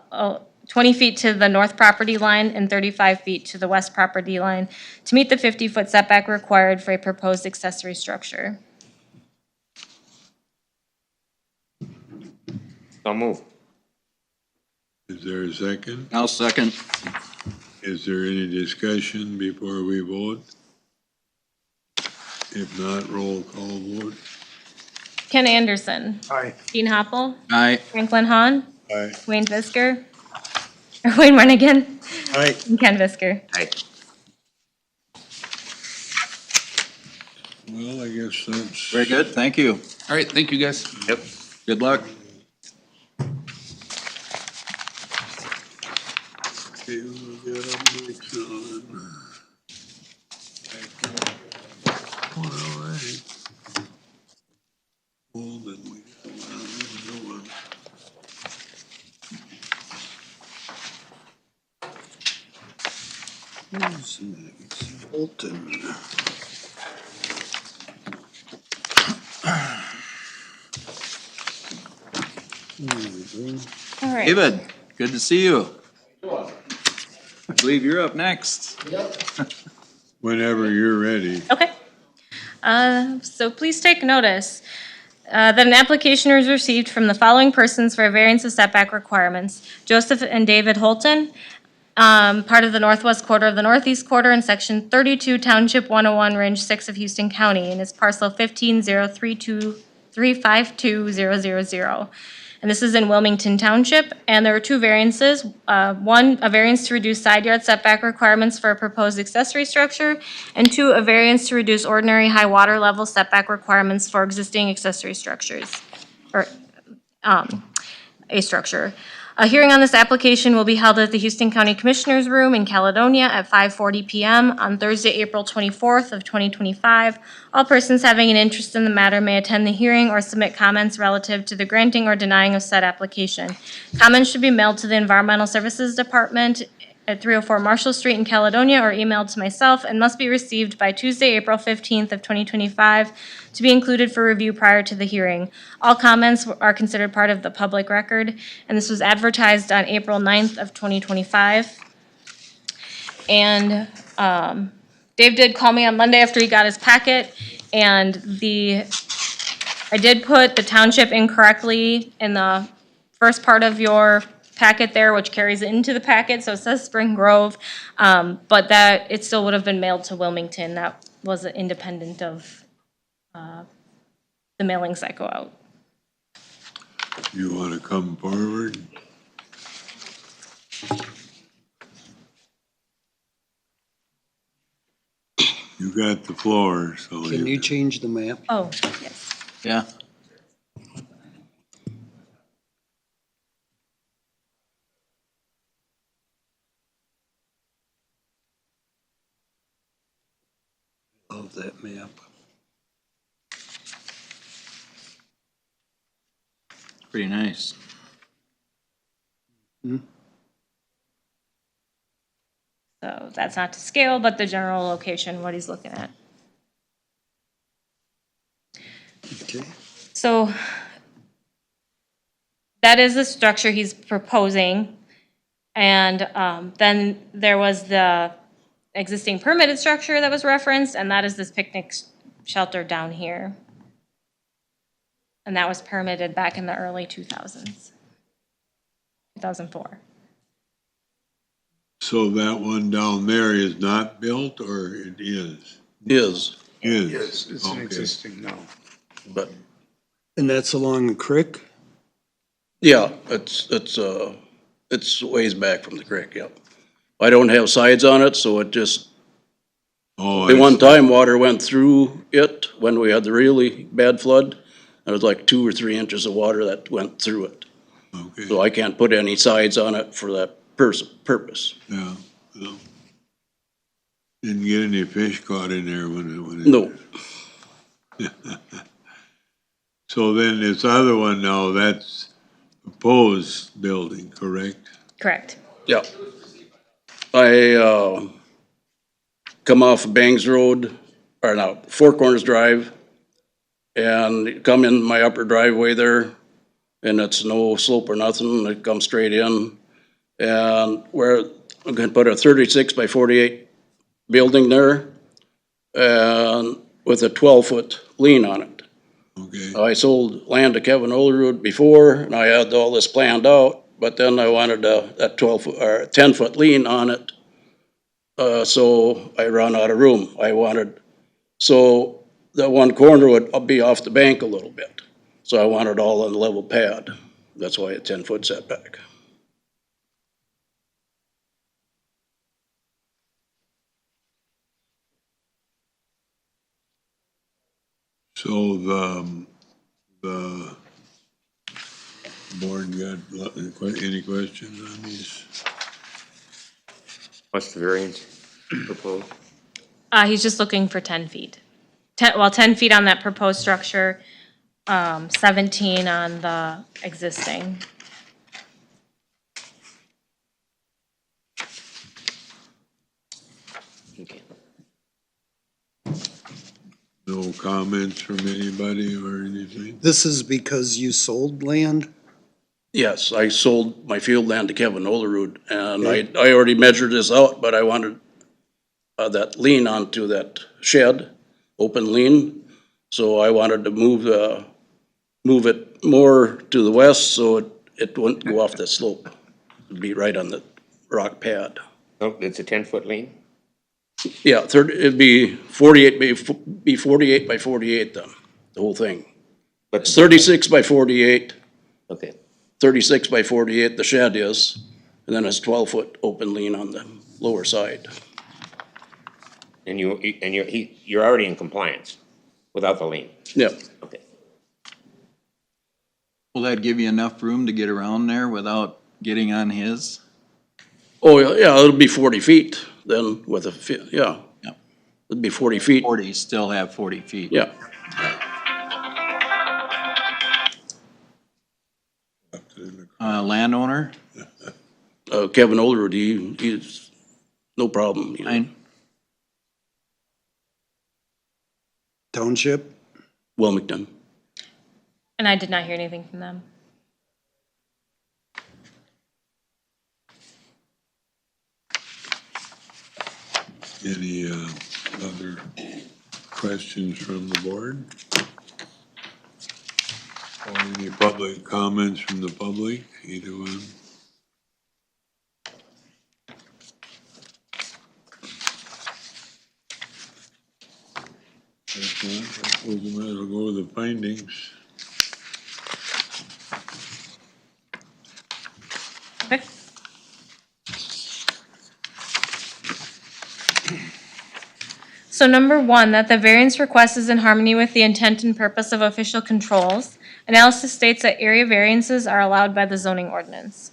20 feet to the north property line and 35 feet to the west property line to meet the 50-foot setback required for a proposed accessory structure. So move. Is there a second? I'll second. Is there any discussion before we vote? If not, roll call vote. Ken Anderson, Aye. Dean Hoppel, Aye. Franklin Hahn, Aye. Wayne Visker, or Wayne Marnigan, Aye. and Ken Visker. Aye. Well, I guess that's. Very good, thank you. All right, thank you, guys. Yep. Good luck. Okay, we'll get up next on. All right. Well, then we got one, new one. Who's next? Bolton. All right. David, good to see you. I believe you're up next. Whenever you're ready. Okay. So please take notice that an application was received from the following persons for a variance of setback requirements. Joseph and David Holton, part of the northwest quarter of the northeast quarter in section 32, township 101, range 6 of Houston County, and is parcel 1503235200. And this is in Wilmington Township, and there are two variances. One, a variance to reduce side yard setback requirements for a proposed accessory structure, and two, a variance to reduce ordinary high water level setback requirements for existing accessory structures, or a structure. A hearing on this application will be held at the Houston County Commissioners Room in Caledonia at 5:40 PM on Thursday, April 24th of 2025. All persons having an interest in the matter may attend the hearing or submit comments relative to the granting or denying of said application. Comments should be mailed to the Environmental Services Department at 304 Marshall Street in Caledonia or emailed to myself and must be received by Tuesday, April 15th of 2025 to be included for review prior to the hearing. All comments are considered part of the public record, and this was advertised on April 9th of 2025. And Dave did call me on Monday after he got his packet, and I did put the township incorrectly in the first part of your packet there, which carries into the packet, so it says Spring Grove, but that, it still would have been mailed to Wilmington. That was independent of the mailings that go out. You want to come forward? You got the floor, so. Can you change the map? Oh, yes. Yeah. Love that map. Pretty nice. So that's not to scale, but the general location, what he's looking at. Okay. So that is the structure he's proposing. And then there was the existing permitted structure that was referenced, and that is this picnic shelter down here. And that was permitted back in the early 2000s, 2004. So that one down there is not built or it is? Is, Is. Yes, it's an Okay. existing now. but, And that's along the creek? yeah, it's ways back from the creek, yep. I don't have sides on it, so it just, Oh, the I one see. time water went through it when we had the really bad flood. There was like 2 or 3 inches of water that went through it. Okay, So I can't put any sides on it for that purpose. yeah, yeah. Didn't get any fish caught in there when it. No, So then this other one now, that's proposed building, correct? Correct. yeah. I, come off of Bangs Road, or no, Four Corners Drive, and come in my upper driveway there, and it's no slope or nothing, it comes straight in. And where, I'm gonna put a 36 by 48 building there, and with a 12-foot lien on it. Okay, I sold land to Kevin Olerud before, and I had all this planned out, but then I wanted that 12-foot, or 10-foot lien on it. So I ran out of room. So that one corner would be off the bank a little bit. So I wanted all on level pad. That's why a 10-foot setback. so the board got any questions on these? What's the variance proposed? He's just looking for 10 feet. 10 feet on that proposed structure, 17 on the existing. Okay. No comments from anybody or anything? This is because you sold land? Yes, I sold my field land to Kevin Olerud, and I already measured this out, but I wanted that lien onto that shed, open lien. So I wanted to move it more to the west so it wouldn't go off the slope. It'd be right on the rock pad. Oh, it's a 10-foot lane? Yeah, it'd be 48 by 48 then, the whole thing. But It's 36 by 48, okay, 36 by 48 the shed is, and then it's 12-foot open lien on the lower side. and you're already in compliance without the lien? Yeah, Okay. Will that give you enough room to get around there without getting on his? oh, yeah, it'll be 40 feet then with yeah. Yep. It'd be 40 feet, 40, still have 40 feet. yeah. Landowner, Kevin Olerud, he's no problem. fine. Township? Wilmington. And I did not hear anything from them. Any other questions from the board? Or any public comments from the public, either one? If not, I suppose we might as well go with the findings. Okay. So number 1, that the variance request is in harmony with the intent and purpose of official controls. Analysis states that area variances are allowed by the zoning ordinance.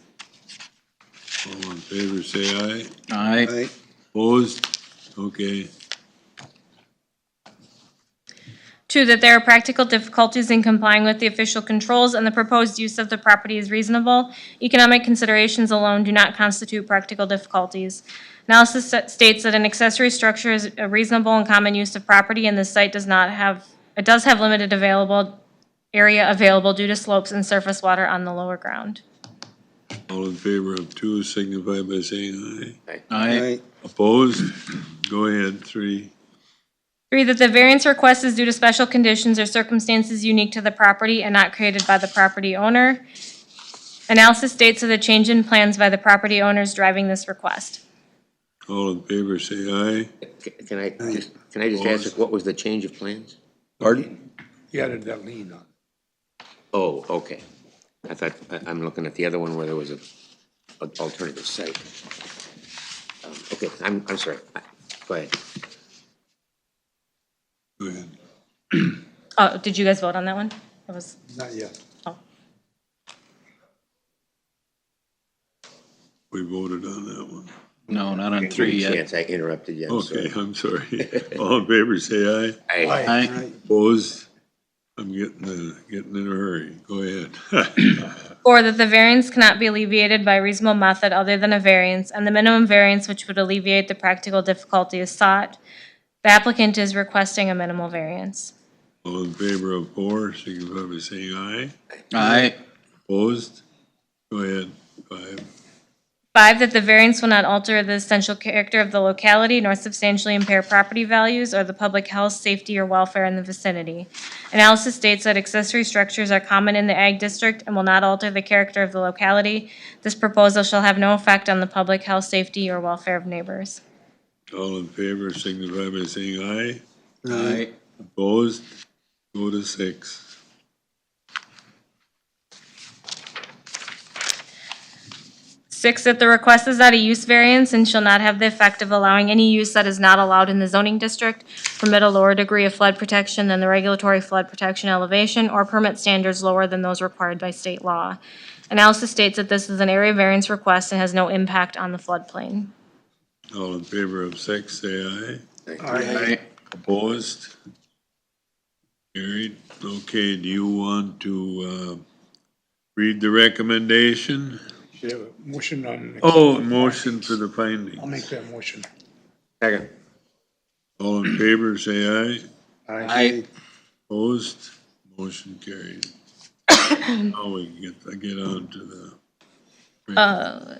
All in favor, say aye. Aye. Aye. Opposed? Okay. 2, that there are practical difficulties in complying with the official controls and the proposed use of the property is reasonable. Economic considerations alone do not constitute practical difficulties. Analysis states that an accessory structure is a reasonable and common use of property, and this site does have limited area available due to slopes and surface water on the lower ground. All in favor of 2 signify by saying aye. Aye. Opposed? Go ahead, 3. 3, that the variance request is due to special conditions or circumstances unique to the property and not created by the property owner. Analysis states that a change in plans by the property owner is driving this request. All in favor, say aye. Can I just ask, what was the change of plans? Pardon? He added that lien on. Oh, okay. I thought, I'm looking at the other one where there was an alternative site. Okay, I'm sorry. Go ahead. Go ahead. Oh, did you guys vote on that one? That was, Not yet. oh, We voted on that one. No, not on 3 yet. Chance I interrupted you, I'm Okay, sorry. I'm sorry. All in favor, say aye. Aye. Opposed? I'm getting in a hurry. Go ahead. or that the variance cannot be alleviated by a reasonable method other than a variance, and the minimum variance which would alleviate the practical difficulty is sought. The applicant is requesting a minimal variance. All in favor of 4, signify by saying aye. Aye. Opposed? Go ahead. 5. 5, that the variance will not alter the essential character of the locality nor substantially impair property values or the public health, safety, or welfare in the vicinity. Analysis states that accessory structures are common in the ag district and will not alter the character of the locality. This proposal shall have no effect on the public health, safety, or welfare of neighbors. All in favor, signify by saying aye. Aye. Opposed? Go to 6. 6, that the request is not a use variance and shall not have the effect of allowing any use that is not allowed in the zoning district, permit a lower degree of flood protection than the regulatory flood protection elevation, or permit standards lower than those required by state law. Analysis states that this is an area variance request and has no impact on the floodplain. All in favor of 6, say aye. Aye. Opposed? Carried. Okay, do you want to read the recommendation? Should have a motion on. Oh, motion for the findings. I'll make that motion. Second. All in favor, say aye. Aye. Opposed? Motion carried. Now we can get on to the.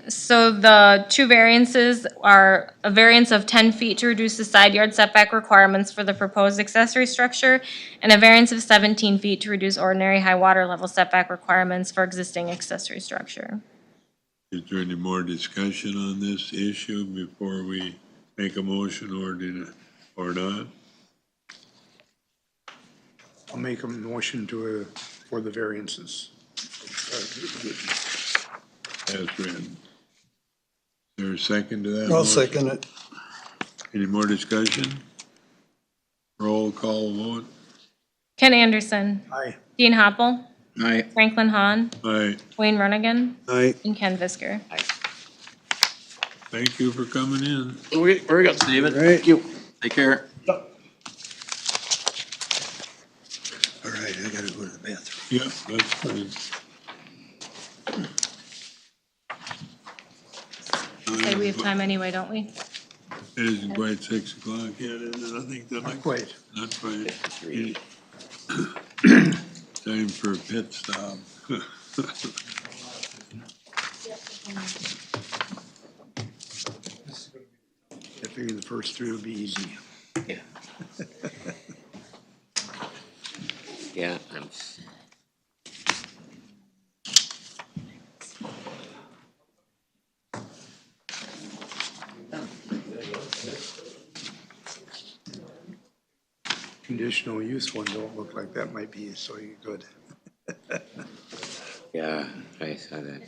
So the two variances are a variance of 10 feet to reduce the side yard setback requirements for the proposed accessory structure, and a variance of 17 feet to reduce ordinary high water level setback requirements for existing accessory structure. Is there any more discussion on this issue before we make a motion or not? I'll make a motion for the variances. As read. Is there a second to that? I'll motion? second it. Any more discussion? Roll call vote. Ken Anderson, Aye. Dean Hoppel, Aye. Franklin Hahn, Aye. Wayne Runnigan, Aye. and Ken Visker. Thank you for coming in. Okay, very good. David, Right. take care. All right, I gotta go to the bathroom. Yeah, that's fine. Say we have time anyway, don't we? It isn't quite 6 o'clock yet, is it? I think that Not quite. Not quite. 53. Time for a pit stop. I figure the first 3 will be easy. Yeah. Yeah, Conditional use one don't look like that might be so good. yeah, I saw that.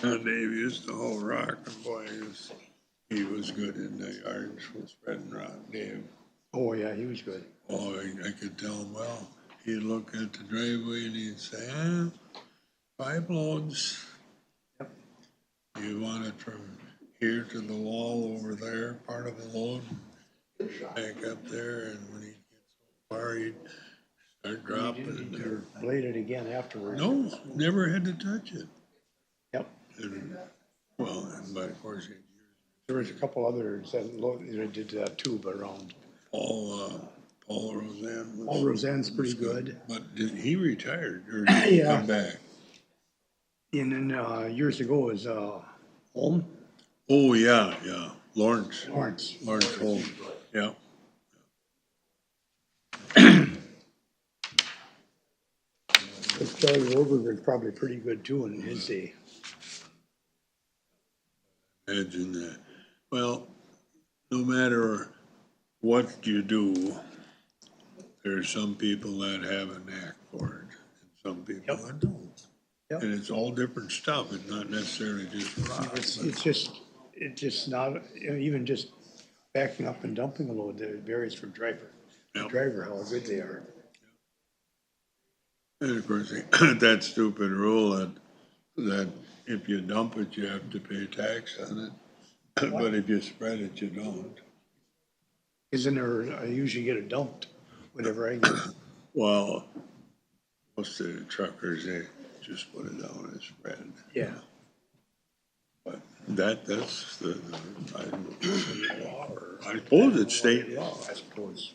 Dave used to haul rock, and boy, he was good in the yards for spreading rock, Dave. Oh, yeah, he was good. Oh, I could tell him well. He'd look at the driveway and he'd say, 5 loads. You want it from here to the wall over there, part of the load, back up there, and when he gets so far, he'd start dropping it there. You blade it again afterwards. No, never had to touch it. Yep. And, well, and but of course, There was a couple others that did that too, but around. Paul Roseanne was. Paul Roseanne's pretty good. But he retired, or did he Yeah. come back? And then, years ago was, Holm, Oh, yeah, Lawrence Lawrence. Holmes, yeah. But Charlie Roberg was probably pretty good too in his day. Imagine that. Well, no matter what you do, there's some people that have a knack for it, and some people that don't. Yep. And it's all different stuff, it's not necessarily just rock. It's just not, even just backing up and dumping a load, it varies from driver to Yep. driver, how good they are. And of course, that stupid rule that if you dump it, you have to pay tax on it. But if you spread it, you don't. Isn't there, I usually get it dumped whenever I get it. Well, most of the truckers, they just put it down and spread. Yeah. But that's I don't know if it's state law or, I suppose it's state law. I suppose.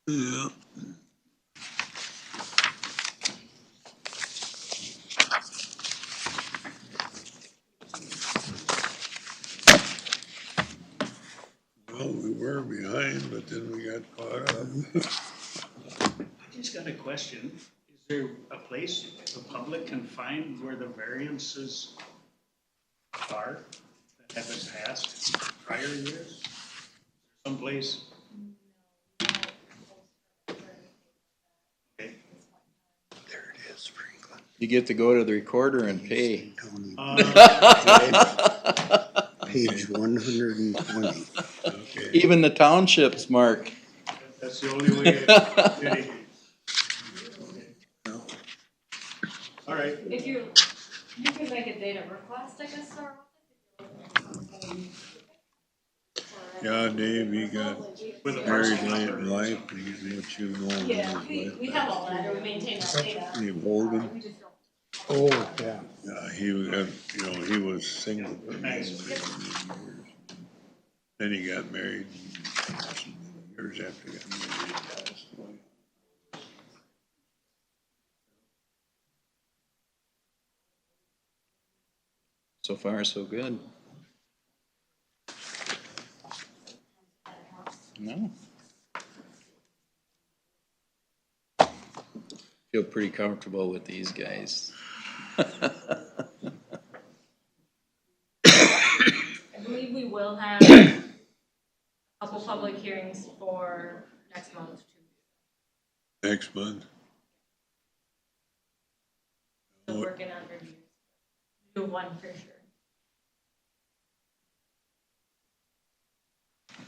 Yeah. Well, we were behind, but then we got caught up. I just got a question. Is there a place the public can find where the variances are that have been passed prior years? Someplace? Okay. There it is, Franklin. You get to go to the recorder and pay. Page 120. Okay. Even the townships, Mark. That's the only way to mitigate. All right. If you can make a data request, I guess, or. Yeah, Dave, he got married late in life, and he's what you know. in Yeah, his we life. have all that, or we maintain that data. Steve Holden, We just don't. Oh, yeah. he was, he was single for many years. Then he got married, years after he got married, he passed away. So far, so good. No. Feel pretty comfortable with these guys. I believe we will have a couple public hearings for next month too. Next month, Still working on reviews. Do one for sure.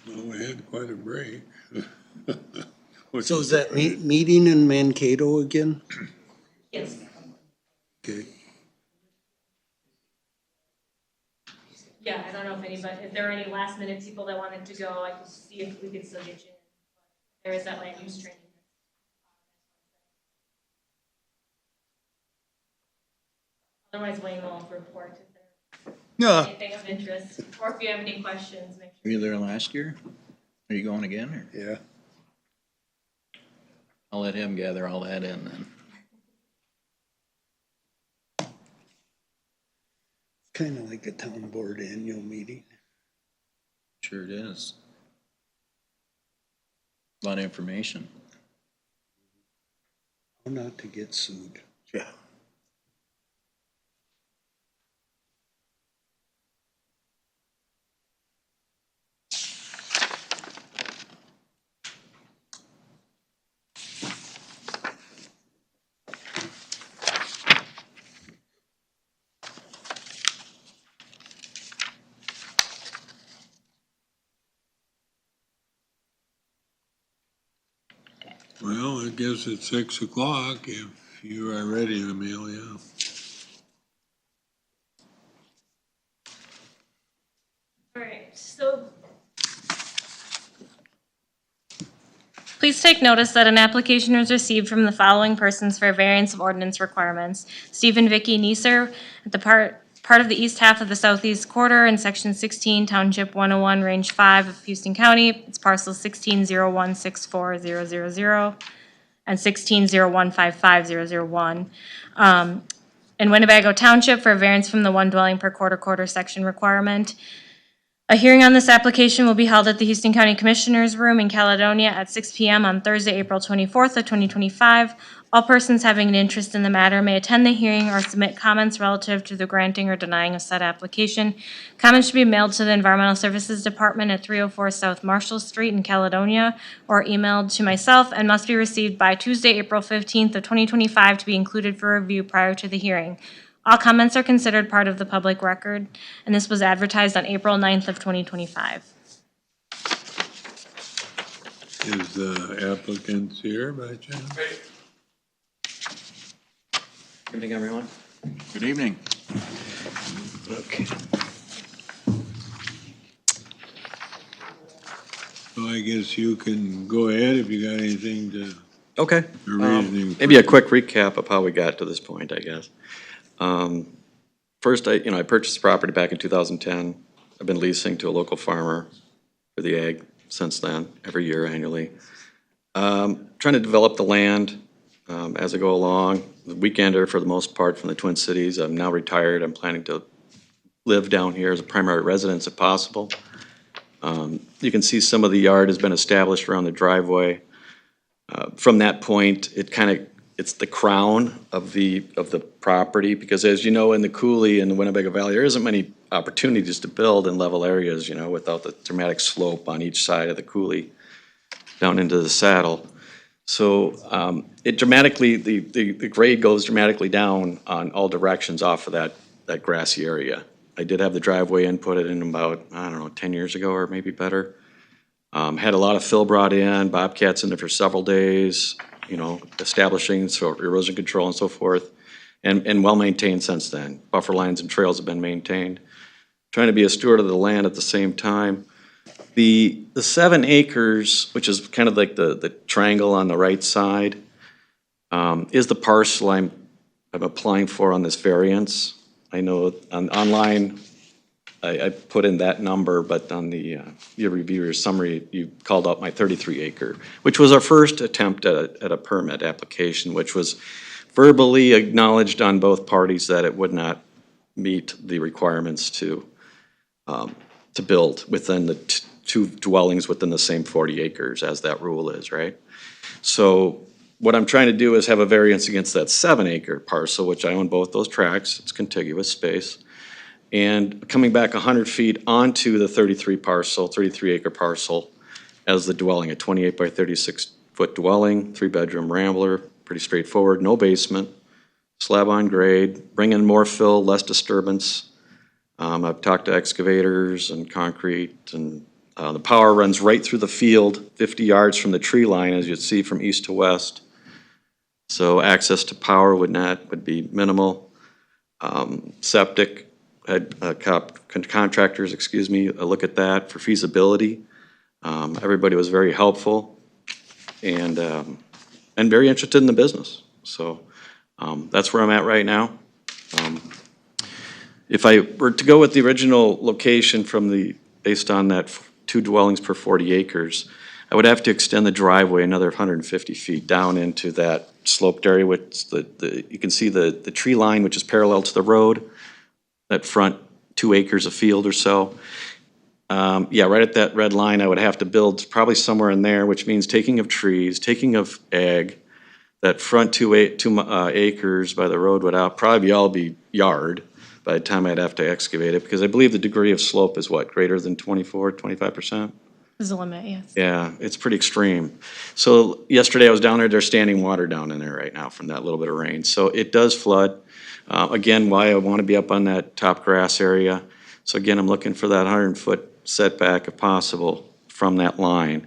well, we had quite a break. So is that meeting in Mankato again? Yes. Okay. Yeah, I don't know if there are any last minute people that wanted to go, I could see if we could still get you in. There is that land use training. Otherwise, Wayne will report if there's anything of interest, or if you have any questions, make Were sure. you there last year? Are you going again, or? Yeah. I'll let him gather all that in then. Kind of like a town board annual meeting. Sure it is. A lot of information. How not to get sued. Yeah. Well, I guess it's 6 o'clock if you are ready, Amelia. All right, so. Please take notice that an application was received from the following persons for a variance of ordinance requirements. Stephen Vicky Neeser at the part of the east half of the southeast quarter in section 16, township 101, range 5 of Houston County. It's parcel 1601640000 and 1601550001. In Winnebago Township for a variance from the one dwelling per quarter section requirement. A hearing on this application will be held at the Houston County Commissioners Room in Caledonia at 6 p.m. on Thursday, April 24th of 2025. All persons having an interest in the matter may attend the hearing or submit comments relative to the granting or denying of said application. Comments should be mailed to the Environmental Services Department at 304 South Marshall Street in Caledonia or emailed to myself and must be received by Tuesday, April 15th of 2025 to be included for review prior to the hearing. All comments are considered part of the public record, and this was advertised on April 9th of 2025. Is the applicant here by chance? Good evening, everyone. Good evening. Okay. So I guess you can go ahead if you got anything to, Okay. or reasoning. Maybe a quick recap of how we got to this point, I guess. First, I purchased the property back in 2010. I've been leasing to a local farmer for the ag since then, every year annually. Trying to develop the land as I go along. The weekender for the most part from the Twin Cities. I'm now retired. I'm planning to live down here as a primary residence if possible. You can see some of the yard has been established around the driveway. From that point, it's the crown of the property, because as you know, in the coulee in the Winnebago Valley, there isn't many opportunities to build in level areas, without the dramatic slope on each side of the coulee down into the saddle. So it dramatically, the grade goes dramatically down on all directions off of that grassy area. I did have the driveway in, put it in about, 10 years ago or maybe better. Had a lot of fill brought in, bobcats in there for several days, establishing erosion control and so forth, and well-maintained since then. Buffer lines and trails have been maintained. Trying to be a steward of the land at the same time. The 7 acres, which is kind of like the triangle on the right side, is the parcel I'm applying for on this variance. I know online, I put in that number, but on your reviewer's summary, you called out my 33 acre, which was our first attempt at a permit application, which was verbally acknowledged on both parties that it would not meet the requirements to build within the two dwellings within the same 40 acres as that rule is, right? So what I'm trying to do is have a variance against that 7 acre parcel, which I own both those tracts. It's contiguous space. And coming back 100 feet onto the 33 acre parcel as the dwelling, a 28 by 36 foot dwelling, 3-bedroom rambler, pretty straightforward, no basement, slab on grade, bring in more fill, less disturbance. I've talked to excavators and concrete, and the power runs right through the field, 50 yards from the tree line, as you'd see from east to west. So access to power would be minimal. Septic, had contractors, look at that for feasibility. Everybody was very helpful and very interested in the business. So that's where I'm at right now. If I were to go with the original location based on that 2 dwellings per 40 acres, I would have to extend the driveway another 150 feet down into that sloped area, which you can see the tree line, which is parallel to the road, that front 2 acres of field or so. Right at that red line, I would have to build probably somewhere in there, which means taking of trees, taking of ag. That front 2 acres by the road would probably all be yard by the time I'd have to excavate it, because I believe the degree of slope is what, greater than 25%? Is the limit, yes. Yeah, it's pretty extreme. So yesterday I was down there, there's standing water down in there right now from that little bit of rain. So it does flood. Again, why I want to be up on that top grass area. So again, I'm looking for that 100-foot setback if possible from that line.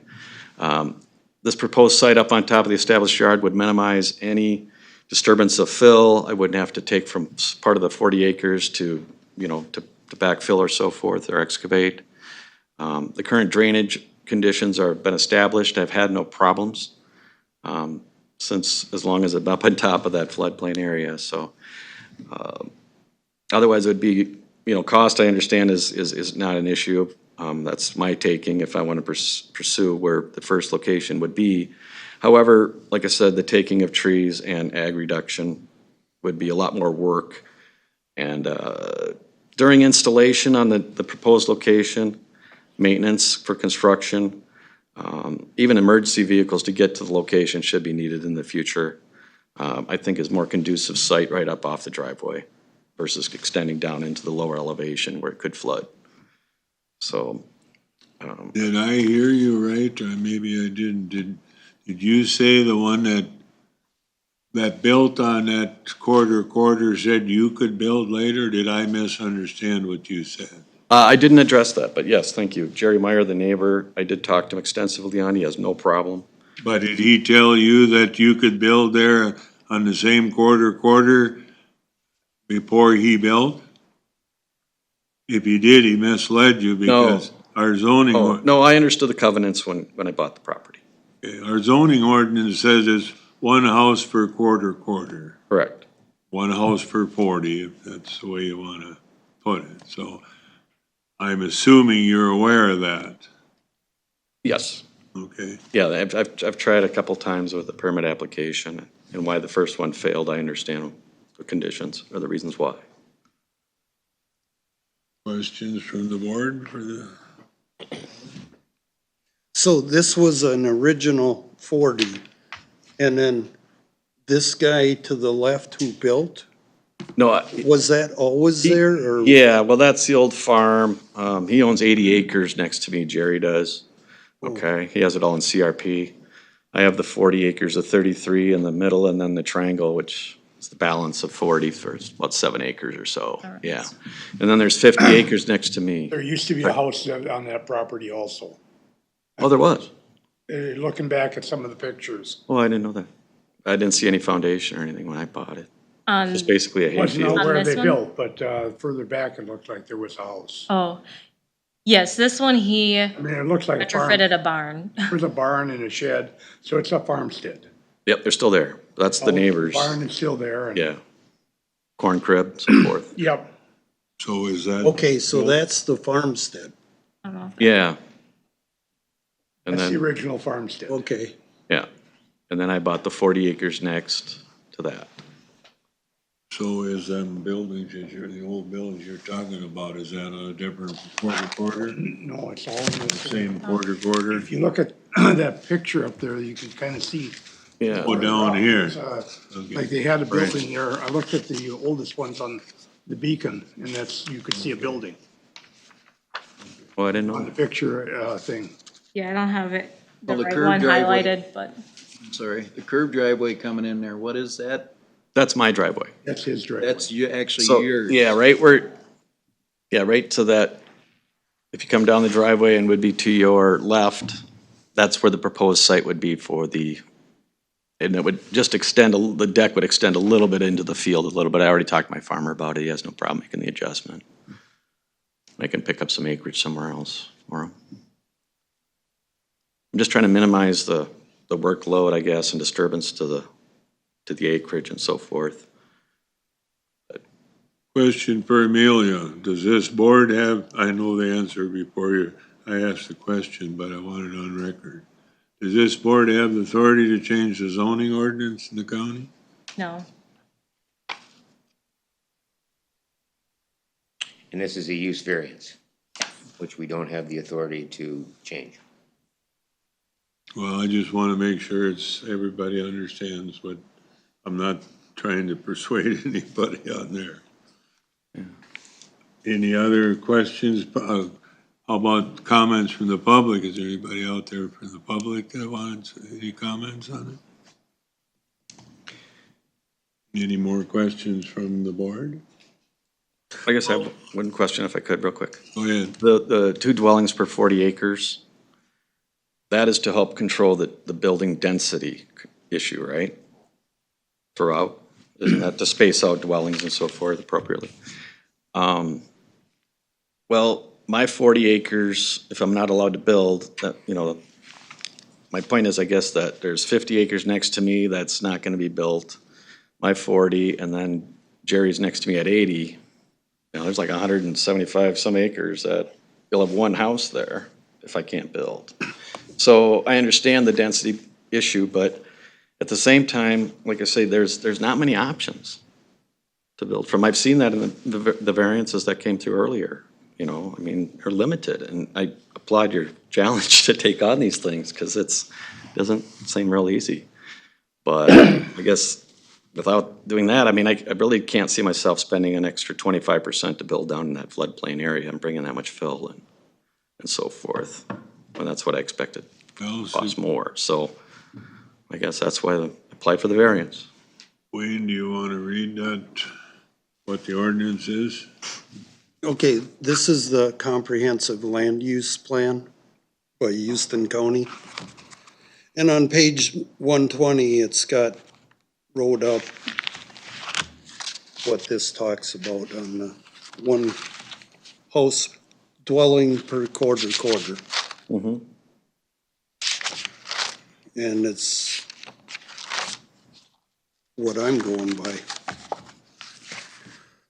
This proposed site up on top of the established yard would minimize any disturbance of fill. I wouldn't have to take from part of the 40 acres to, to backfill or so forth or excavate. The current drainage conditions are been established. I've had no problems since, as long as I'm up on top of that floodplain area, so. Otherwise, it would be, cost, I understand, is not an issue. That's my taking if I want to pursue where the first location would be. However, like I said, the taking of trees and ag reduction would be a lot more work. And during installation on the proposed location, maintenance for construction, even emergency vehicles to get to the location should be needed in the future. I think is more conducive site right up off the driveway versus extending down into the lower elevation where it could flood. So. Did I hear you right, or maybe I didn't? Did you say the one that built on that quarter said you could build later? Did I misunderstand what you said? I didn't address that, but yes, thank you. Jerry Meyer, the neighbor, I did talk to him extensively on, he has no problem. But did he tell you that you could build there on the same quarter before he built? If he did, he misled you because our zoning. Oh, no, I understood the covenants when I bought the property. Our zoning ordinance says it's one house per quarter. Correct. One house per 40, if that's the way you want to put it. So I'm assuming you're aware of that. Yes. Okay. Yeah, I've tried a couple times with the permit application, and why the first one failed, I understand the conditions or the reasons why. Questions from the board for the? So this was an original 40, and then this guy to the left who built, No, was that always there, or? yeah, well, that's the old farm. He owns 80 acres next to me, Jerry does. Okay, he has it all in CRP. I have the 40 acres of 33 in the middle, and then the triangle, which is the balance of 40 for about 7 acres or so, yeah. And then there's 50 acres next to me. There used to be a house on that property also. Oh, there was? Looking back at some of the pictures. Oh, I didn't know that. I didn't see any foundation or anything when I bought it. On, It's basically a Wasn't hayfield. out where On they this one? built, but further back, it looked like there was a house. oh, yes, this one he I mean, it looks like a farm. retrofitted a barn. There's a barn and a shed, so it's a farmstead. Yep, they're still there. That's the Oh, neighbors. Barn is still there. and- Yeah. Corn crib, so forth. Yep. So is that? Okay, so that's the farmstead, I don't know if Yeah. And That's the then, original farmstead. okay. yeah. And then I bought the 40 acres next to that. So is them buildings, the old buildings you're talking about, is that a different quarter? No, it's all in the Same quarter? If you look at that picture up there, you can kind of see. Yeah. Oh, down here. It's, Okay. Like they had a building there. I looked at the oldest ones on the beacon, and you could see a building Oh, I didn't know on the that. picture thing. Yeah, I don't have it, the Well, the right curved one driveway- highlighted, but Sorry, the curved driveway coming in there, what is that? That's my driveway. That's his driveway. That's you, actually So, yours. yeah, right where, yeah, right to that, if you come down the driveway and would be to your left, that's where the proposed site would be for the, and it would just extend, the deck would extend a little bit into the field a little bit. I already talked to my farmer about it. He has no problem making the adjustment. I can pick up some acreage somewhere else for him. I'm just trying to minimize the workload, I guess, and disturbance to the acreage and so forth. Question for Amelia, does this board have, I know the answer before I asked the question, but I want it on record. Does this board have the authority to change the zoning ordinance in the county? no. And this is a use variance, which we don't have the authority to change. Well, I just want to make sure everybody understands what, I'm not trying to persuade anybody on there. Any other questions? How about comments from the public? Is there anybody out there from the public that wants any comments on it? Any more questions from the board? I guess I have one question if I could, real quick. Go ahead. The two dwellings per 40 acres, That is to help control the building density issue, right? Throughout, isn't that to space out dwellings and so forth appropriately? Well, my 40 acres, if I'm not allowed to build, that, you know, my point is, I guess, that there's 50 acres next to me that's not gonna be built. My 40, and then Jerry's next to me at 80. You know, there's like 175 some acres that you'll have one house there if I can't build. So I understand the density issue, but at the same time, like I say, there's not many options to build from. I've seen that in the variances that came through earlier, you know, I mean, are limited. And I applaud your challenge to take on these things because doesn't seem real easy. But I guess without doing that, I mean, I really can't see myself spending an extra 25% to build down in that floodplain area and bringing that much fill and so forth. And that's what I expected, cost more. So I guess that's why I applied for the variance. Wayne, do you want to read that, what the ordinance is? Okay, this is the comprehensive land use plan by Houston County. And on page 120, it's got wrote up what this talks about on the one house dwelling per quarter. Mm-hmm. And it's what I'm going by.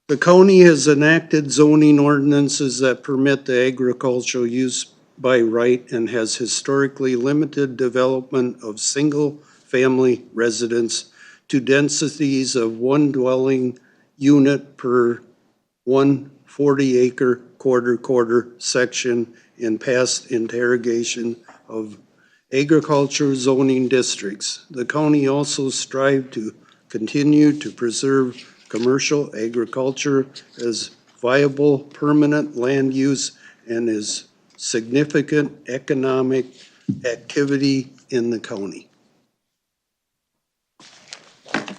The county has enacted zoning ordinances that permit the agricultural use by right and has historically limited development of single-family residence to densities of one dwelling unit per 140 acre quarter section in past interrogation of agriculture zoning districts. The county also strived to continue to preserve commercial agriculture as viable permanent land use and is significant economic activity in the county.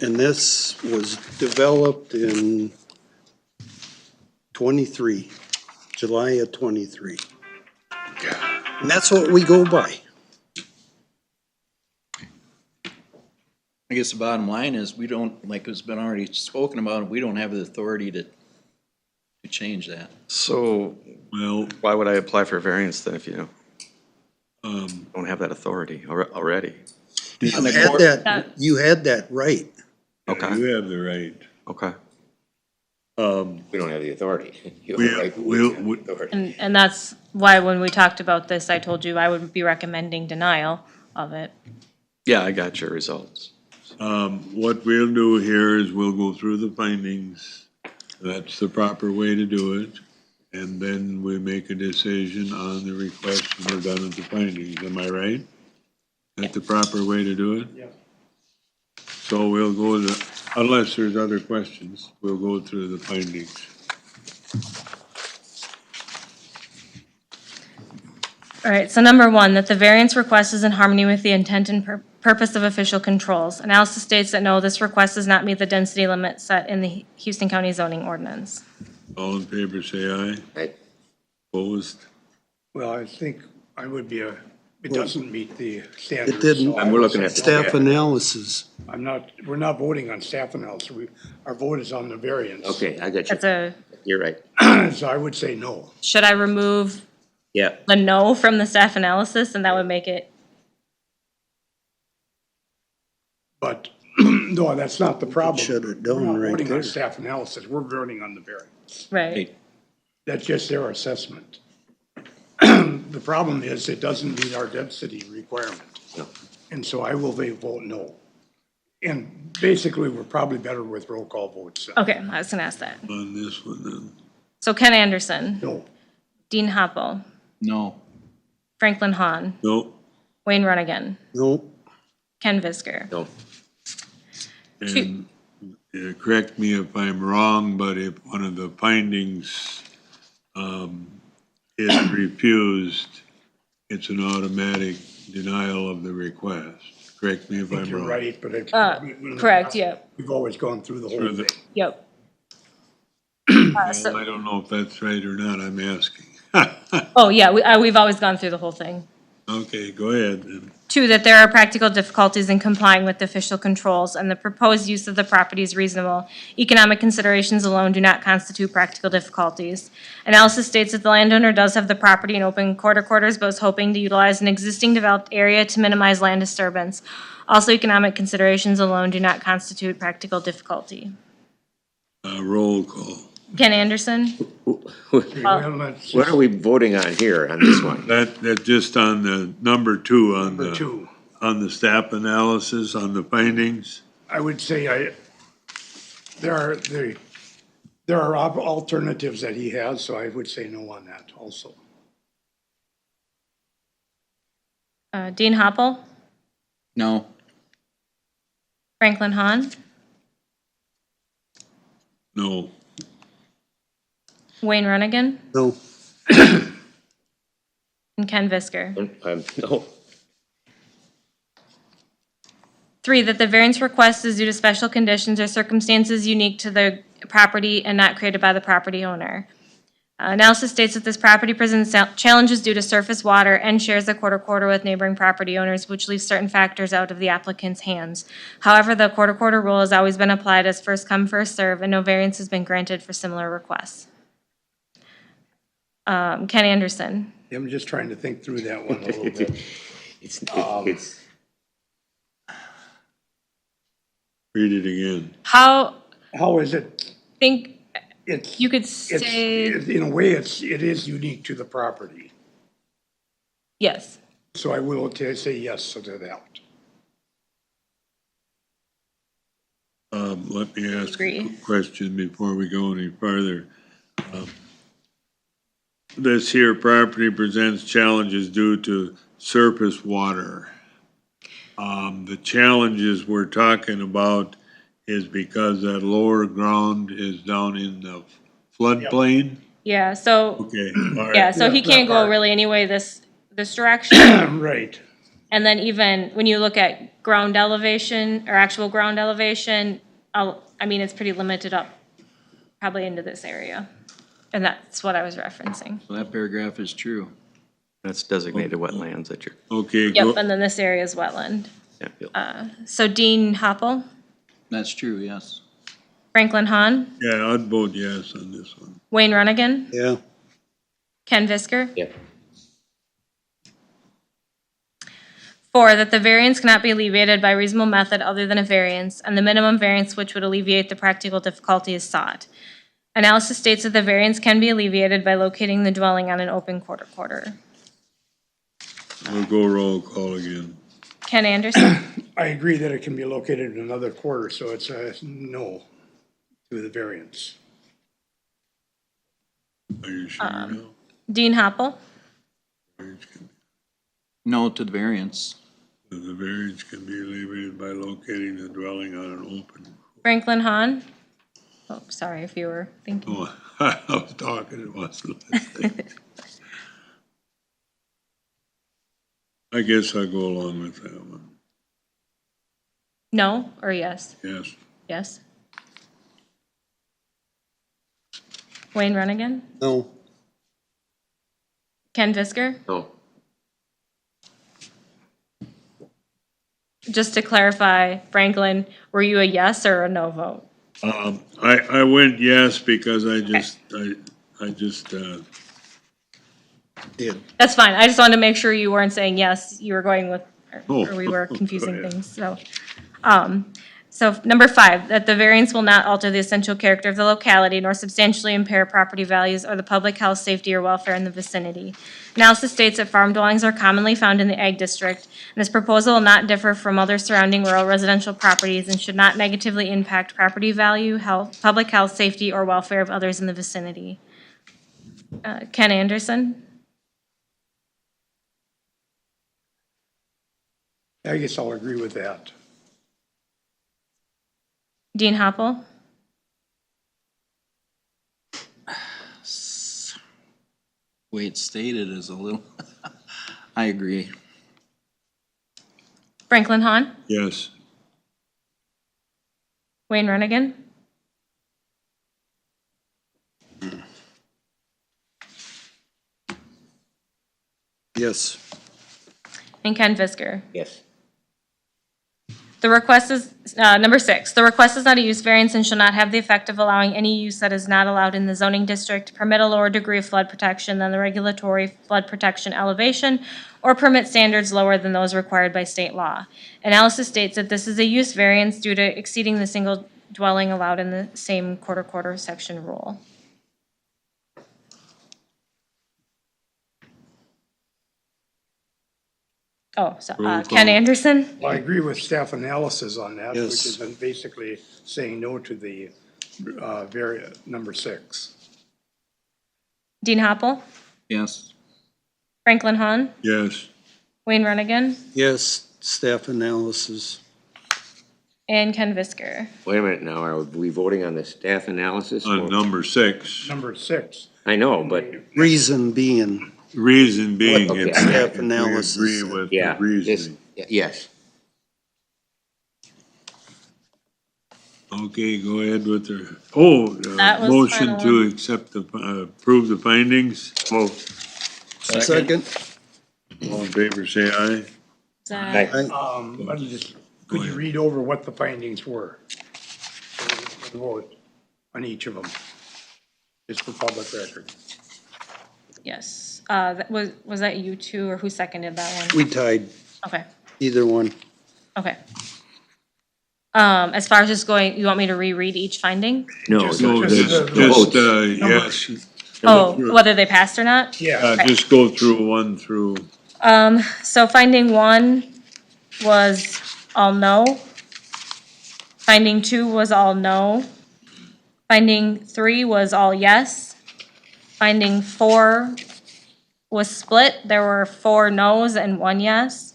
And this was developed in July of 23. And that's what we go by. I guess the bottom line is, we don't, like it's been already spoken about, we don't have the authority to change that. So Well, why would I apply for a variance then if you don't have that authority already? You had that right. Okay, you have the right. okay. We don't have the authority. You have the right, but we don't have the authority. And that's why when we talked about this, I told you I would be recommending denial of it. Yeah, I got your results. What we'll do here is we'll go through the findings. That's the proper way to do it. And then we make a decision on the request when we're done with the findings. Am I right? That's the proper way to do it? Yeah. So we'll go to, unless there's other questions, we'll go through the findings. All right, so number one, that the variance request is in harmony with the intent and purpose of official controls. Analysis states that no, this request does not meet the density limit set in the Houston County zoning ordinance. All in favor, say aye. Aye. Opposed? Well, I think I would be it doesn't meet the standards. It didn't. so I And we're would looking say at no. Staff analysis. We're not voting on staff analysis. Our vote is on the variance. Okay, I got you. That's You're right. So I would say no. should I remove Yeah. the no from the staff analysis and that would make it, But, no, that's not the problem. Shut it down We're not right voting there. on staff analysis. We're voting on the variance. right? That's just their assessment. The problem is it doesn't meet our density requirement. No. And so I will vote no. And basically, we're probably better with roll call votes. Okay, I was gonna ask that. On this one then. So Ken Anderson, No. Dean Hoppel, No. Franklin Hahn, No. Wayne Runnigan, Nope. Ken Visker. No. And correct me if I'm wrong, but if one of the findings is refused, it's an automatic denial of the request. Correct me if I'm You're wrong. right, but Correct, yep, we've always gone through the whole Through the- thing. yep. Well, I don't know if that's right or not, I'm asking. Oh, yeah, we've always gone through the whole thing. Okay, go ahead then. 2, that there are practical difficulties in complying with official controls, and the proposed use of the property is reasonable. Economic considerations alone do not constitute practical difficulties. Analysis states that the landowner does have the property in open quarters, but is hoping to utilize an existing developed area to minimize land disturbance. Also, economic considerations alone do not constitute practical difficulty. Roll call. Ken Anderson? Well, let's What are we voting on here on this one? That just on the number 2, on number the, 2. on the staff analysis, on the findings. I would say there are alternatives that he has, so I would say no on that also. Dean Hoppel? No. Franklin Hahn? No. Wayne Runnigan? No. And Ken Visker? No. 3, that the variance request is due to special conditions or circumstances unique to the property and not created by the property owner. Analysis states that this property presents challenges due to surface water and shares a quarter with neighboring property owners, which leaves certain factors out of the applicant's hands. However, the quarter rule has always been applied as first come, first serve, and no variance has been granted for similar requests. Ken Anderson? I'm just trying to think through that one a little bit. It's, Read it again. How, How is it? think, It's, you could say, in a way, it is unique to the property. yes. So I will say yes to that. Let me ask a Agree. question before we go any further. This here property presents challenges due to surface water. The challenges we're talking about is because that lower ground is down in the floodplain? Yeah, so, Okay, all right. yeah, so he Yeah, can't that go part. really anyway this direction. Right. And then even when you look at ground elevation or actual ground elevation, I mean, it's pretty limited up probably into this area. And that's what I was referencing. So that paragraph is true. That's designated wetlands that you're, Okay, Yep, go, and then this area is wetland. yeah, So Dean Hoppel, That's true, yes. Franklin Hahn, yeah, I'd vote yes on this one. Wayne Runnigan, Yeah. Ken Visker. yeah. 4, that the variance cannot be alleviated by reasonable method other than a variance, and the minimum variance which would alleviate the practical difficulty is sought. Analysis states that the variance can be alleviated by locating the dwelling on an open quarter. We'll go roll call again. Ken Anderson, I agree that it can be located in another quarter, so it's a no to the variance. Are you sure now? Dean Hoppel, No to the variance. The variance can be alleviated by locating the dwelling on an open. Franklin Hahn. Oh, sorry if you were thinking. Oh, I was talking, it wasn't listening. I guess I'll go along with that one, No or yes? yes. Yes. Wayne Runnigan, No. Ken Visker. No. Just to clarify, Franklin, were you a yes or a no vote? I went yes because I just Did. That's fine. I just wanted to make sure you weren't saying yes, you were going with, or we were Oh, confusing go ahead. things, so. So number 5, that the variance will not alter the essential character of the locality nor substantially impair property values or the public health, safety, or welfare in the vicinity. Analysis states that farm dwellings are commonly found in the ag district, and this proposal will not differ from other surrounding rural residential properties and should not negatively impact property value, health, public health, safety, or welfare of others in the vicinity. Ken Anderson? I guess I'll agree with that. Dean Hoppel? Way it's stated is a little, I agree. Franklin Hahn? yes. Wayne Runnigan? Yes. and Ken Fisker. Yes. The request is, number 6, the request is not a use variance and shall not have the effect of allowing any use that is not allowed in the zoning district, permit a lower degree of flood protection than the regulatory flood protection elevation, or permit standards lower than those required by state law. Analysis states that this is a use variance due to exceeding the single dwelling allowed in the same quarter section rule. Oh, so, Roll Ken call. Anderson? Well, I agree with staff analysis on that, which Yes. is basically saying no to the, number 6. Dean Hoppel? Yes. Franklin Hahn? Yes, Wayne Runnigan? Yes, staff analysis. And Ken Visker. Wait a minute now, are we voting on the staff analysis? on or- number 6, Number 6. I know, but, Reason being, reason being, Okay. if Staff we analysis. agree with the yeah, this, reasoning. yes. Okay, go ahead with the, That was motion final to one. accept the, approve the findings. Move. second, All in favor, say aye. Zach. Could you read over what the findings were? Vote on each of them, just for public record. Yes. Was that you two, or who seconded that one? we tied Okay, either one. okay. As far as just going, you want me to reread each finding? No, No, just just, the yes, Oh, whether they passed or not? Yeah, just go through 1 through, So finding 1 was all no. Finding 2 was all no. Finding 3 was all yes. Finding 4 was split. There were 4 no's and 1 yes.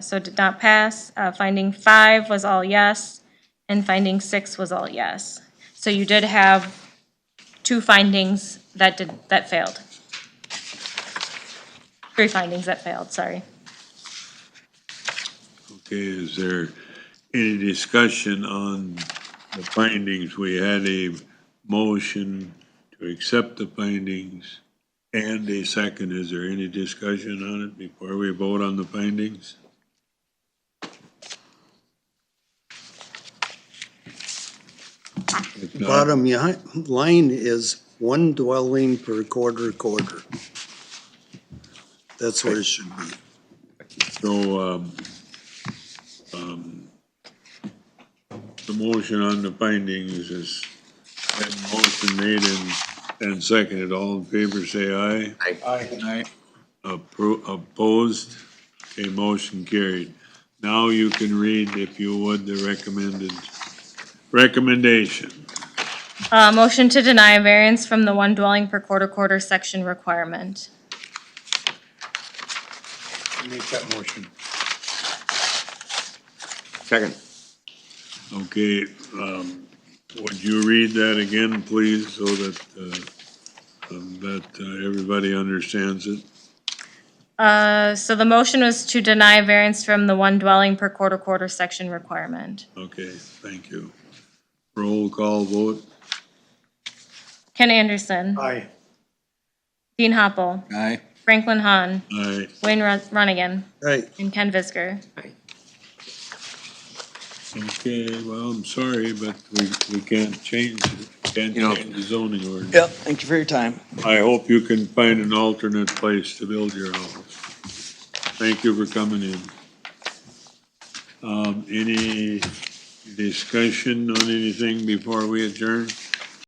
So did not pass. Finding 5 was all yes, and finding 6 was all yes. So you did have 2 findings that failed. 3 findings that failed, sorry. okay, is there any discussion on the findings? We had a motion to accept the findings and a second. Is there any discussion on it before we vote on the findings? If not, Bottom line is 1 dwelling per quarter. That's what it should be. So, the motion on the findings is, that motion made and seconded. All in favor, say aye. Aye. Opposed? Okay, motion carried. Now you can read, if you would, the recommendation. Motion to deny a variance from the 1 dwelling per quarter section requirement. make that motion. Second. Okay, would you read that again, please, so that everybody understands it? So the motion was to deny a variance from the 1 dwelling per quarter section requirement. Okay, thank you. Roll call vote. Ken Anderson. Aye. Dean Hoppel. Aye. Franklin Hahn. Aye. Wayne Runnigan. Right, And Ken Visker. Okay, well, I'm sorry, but we can't change it. Can't You know- change the zoning ordinance. Yep, thank you for your time. I hope you can find an alternate place to build your house. Thank you for coming in. Any discussion on anything before we adjourn?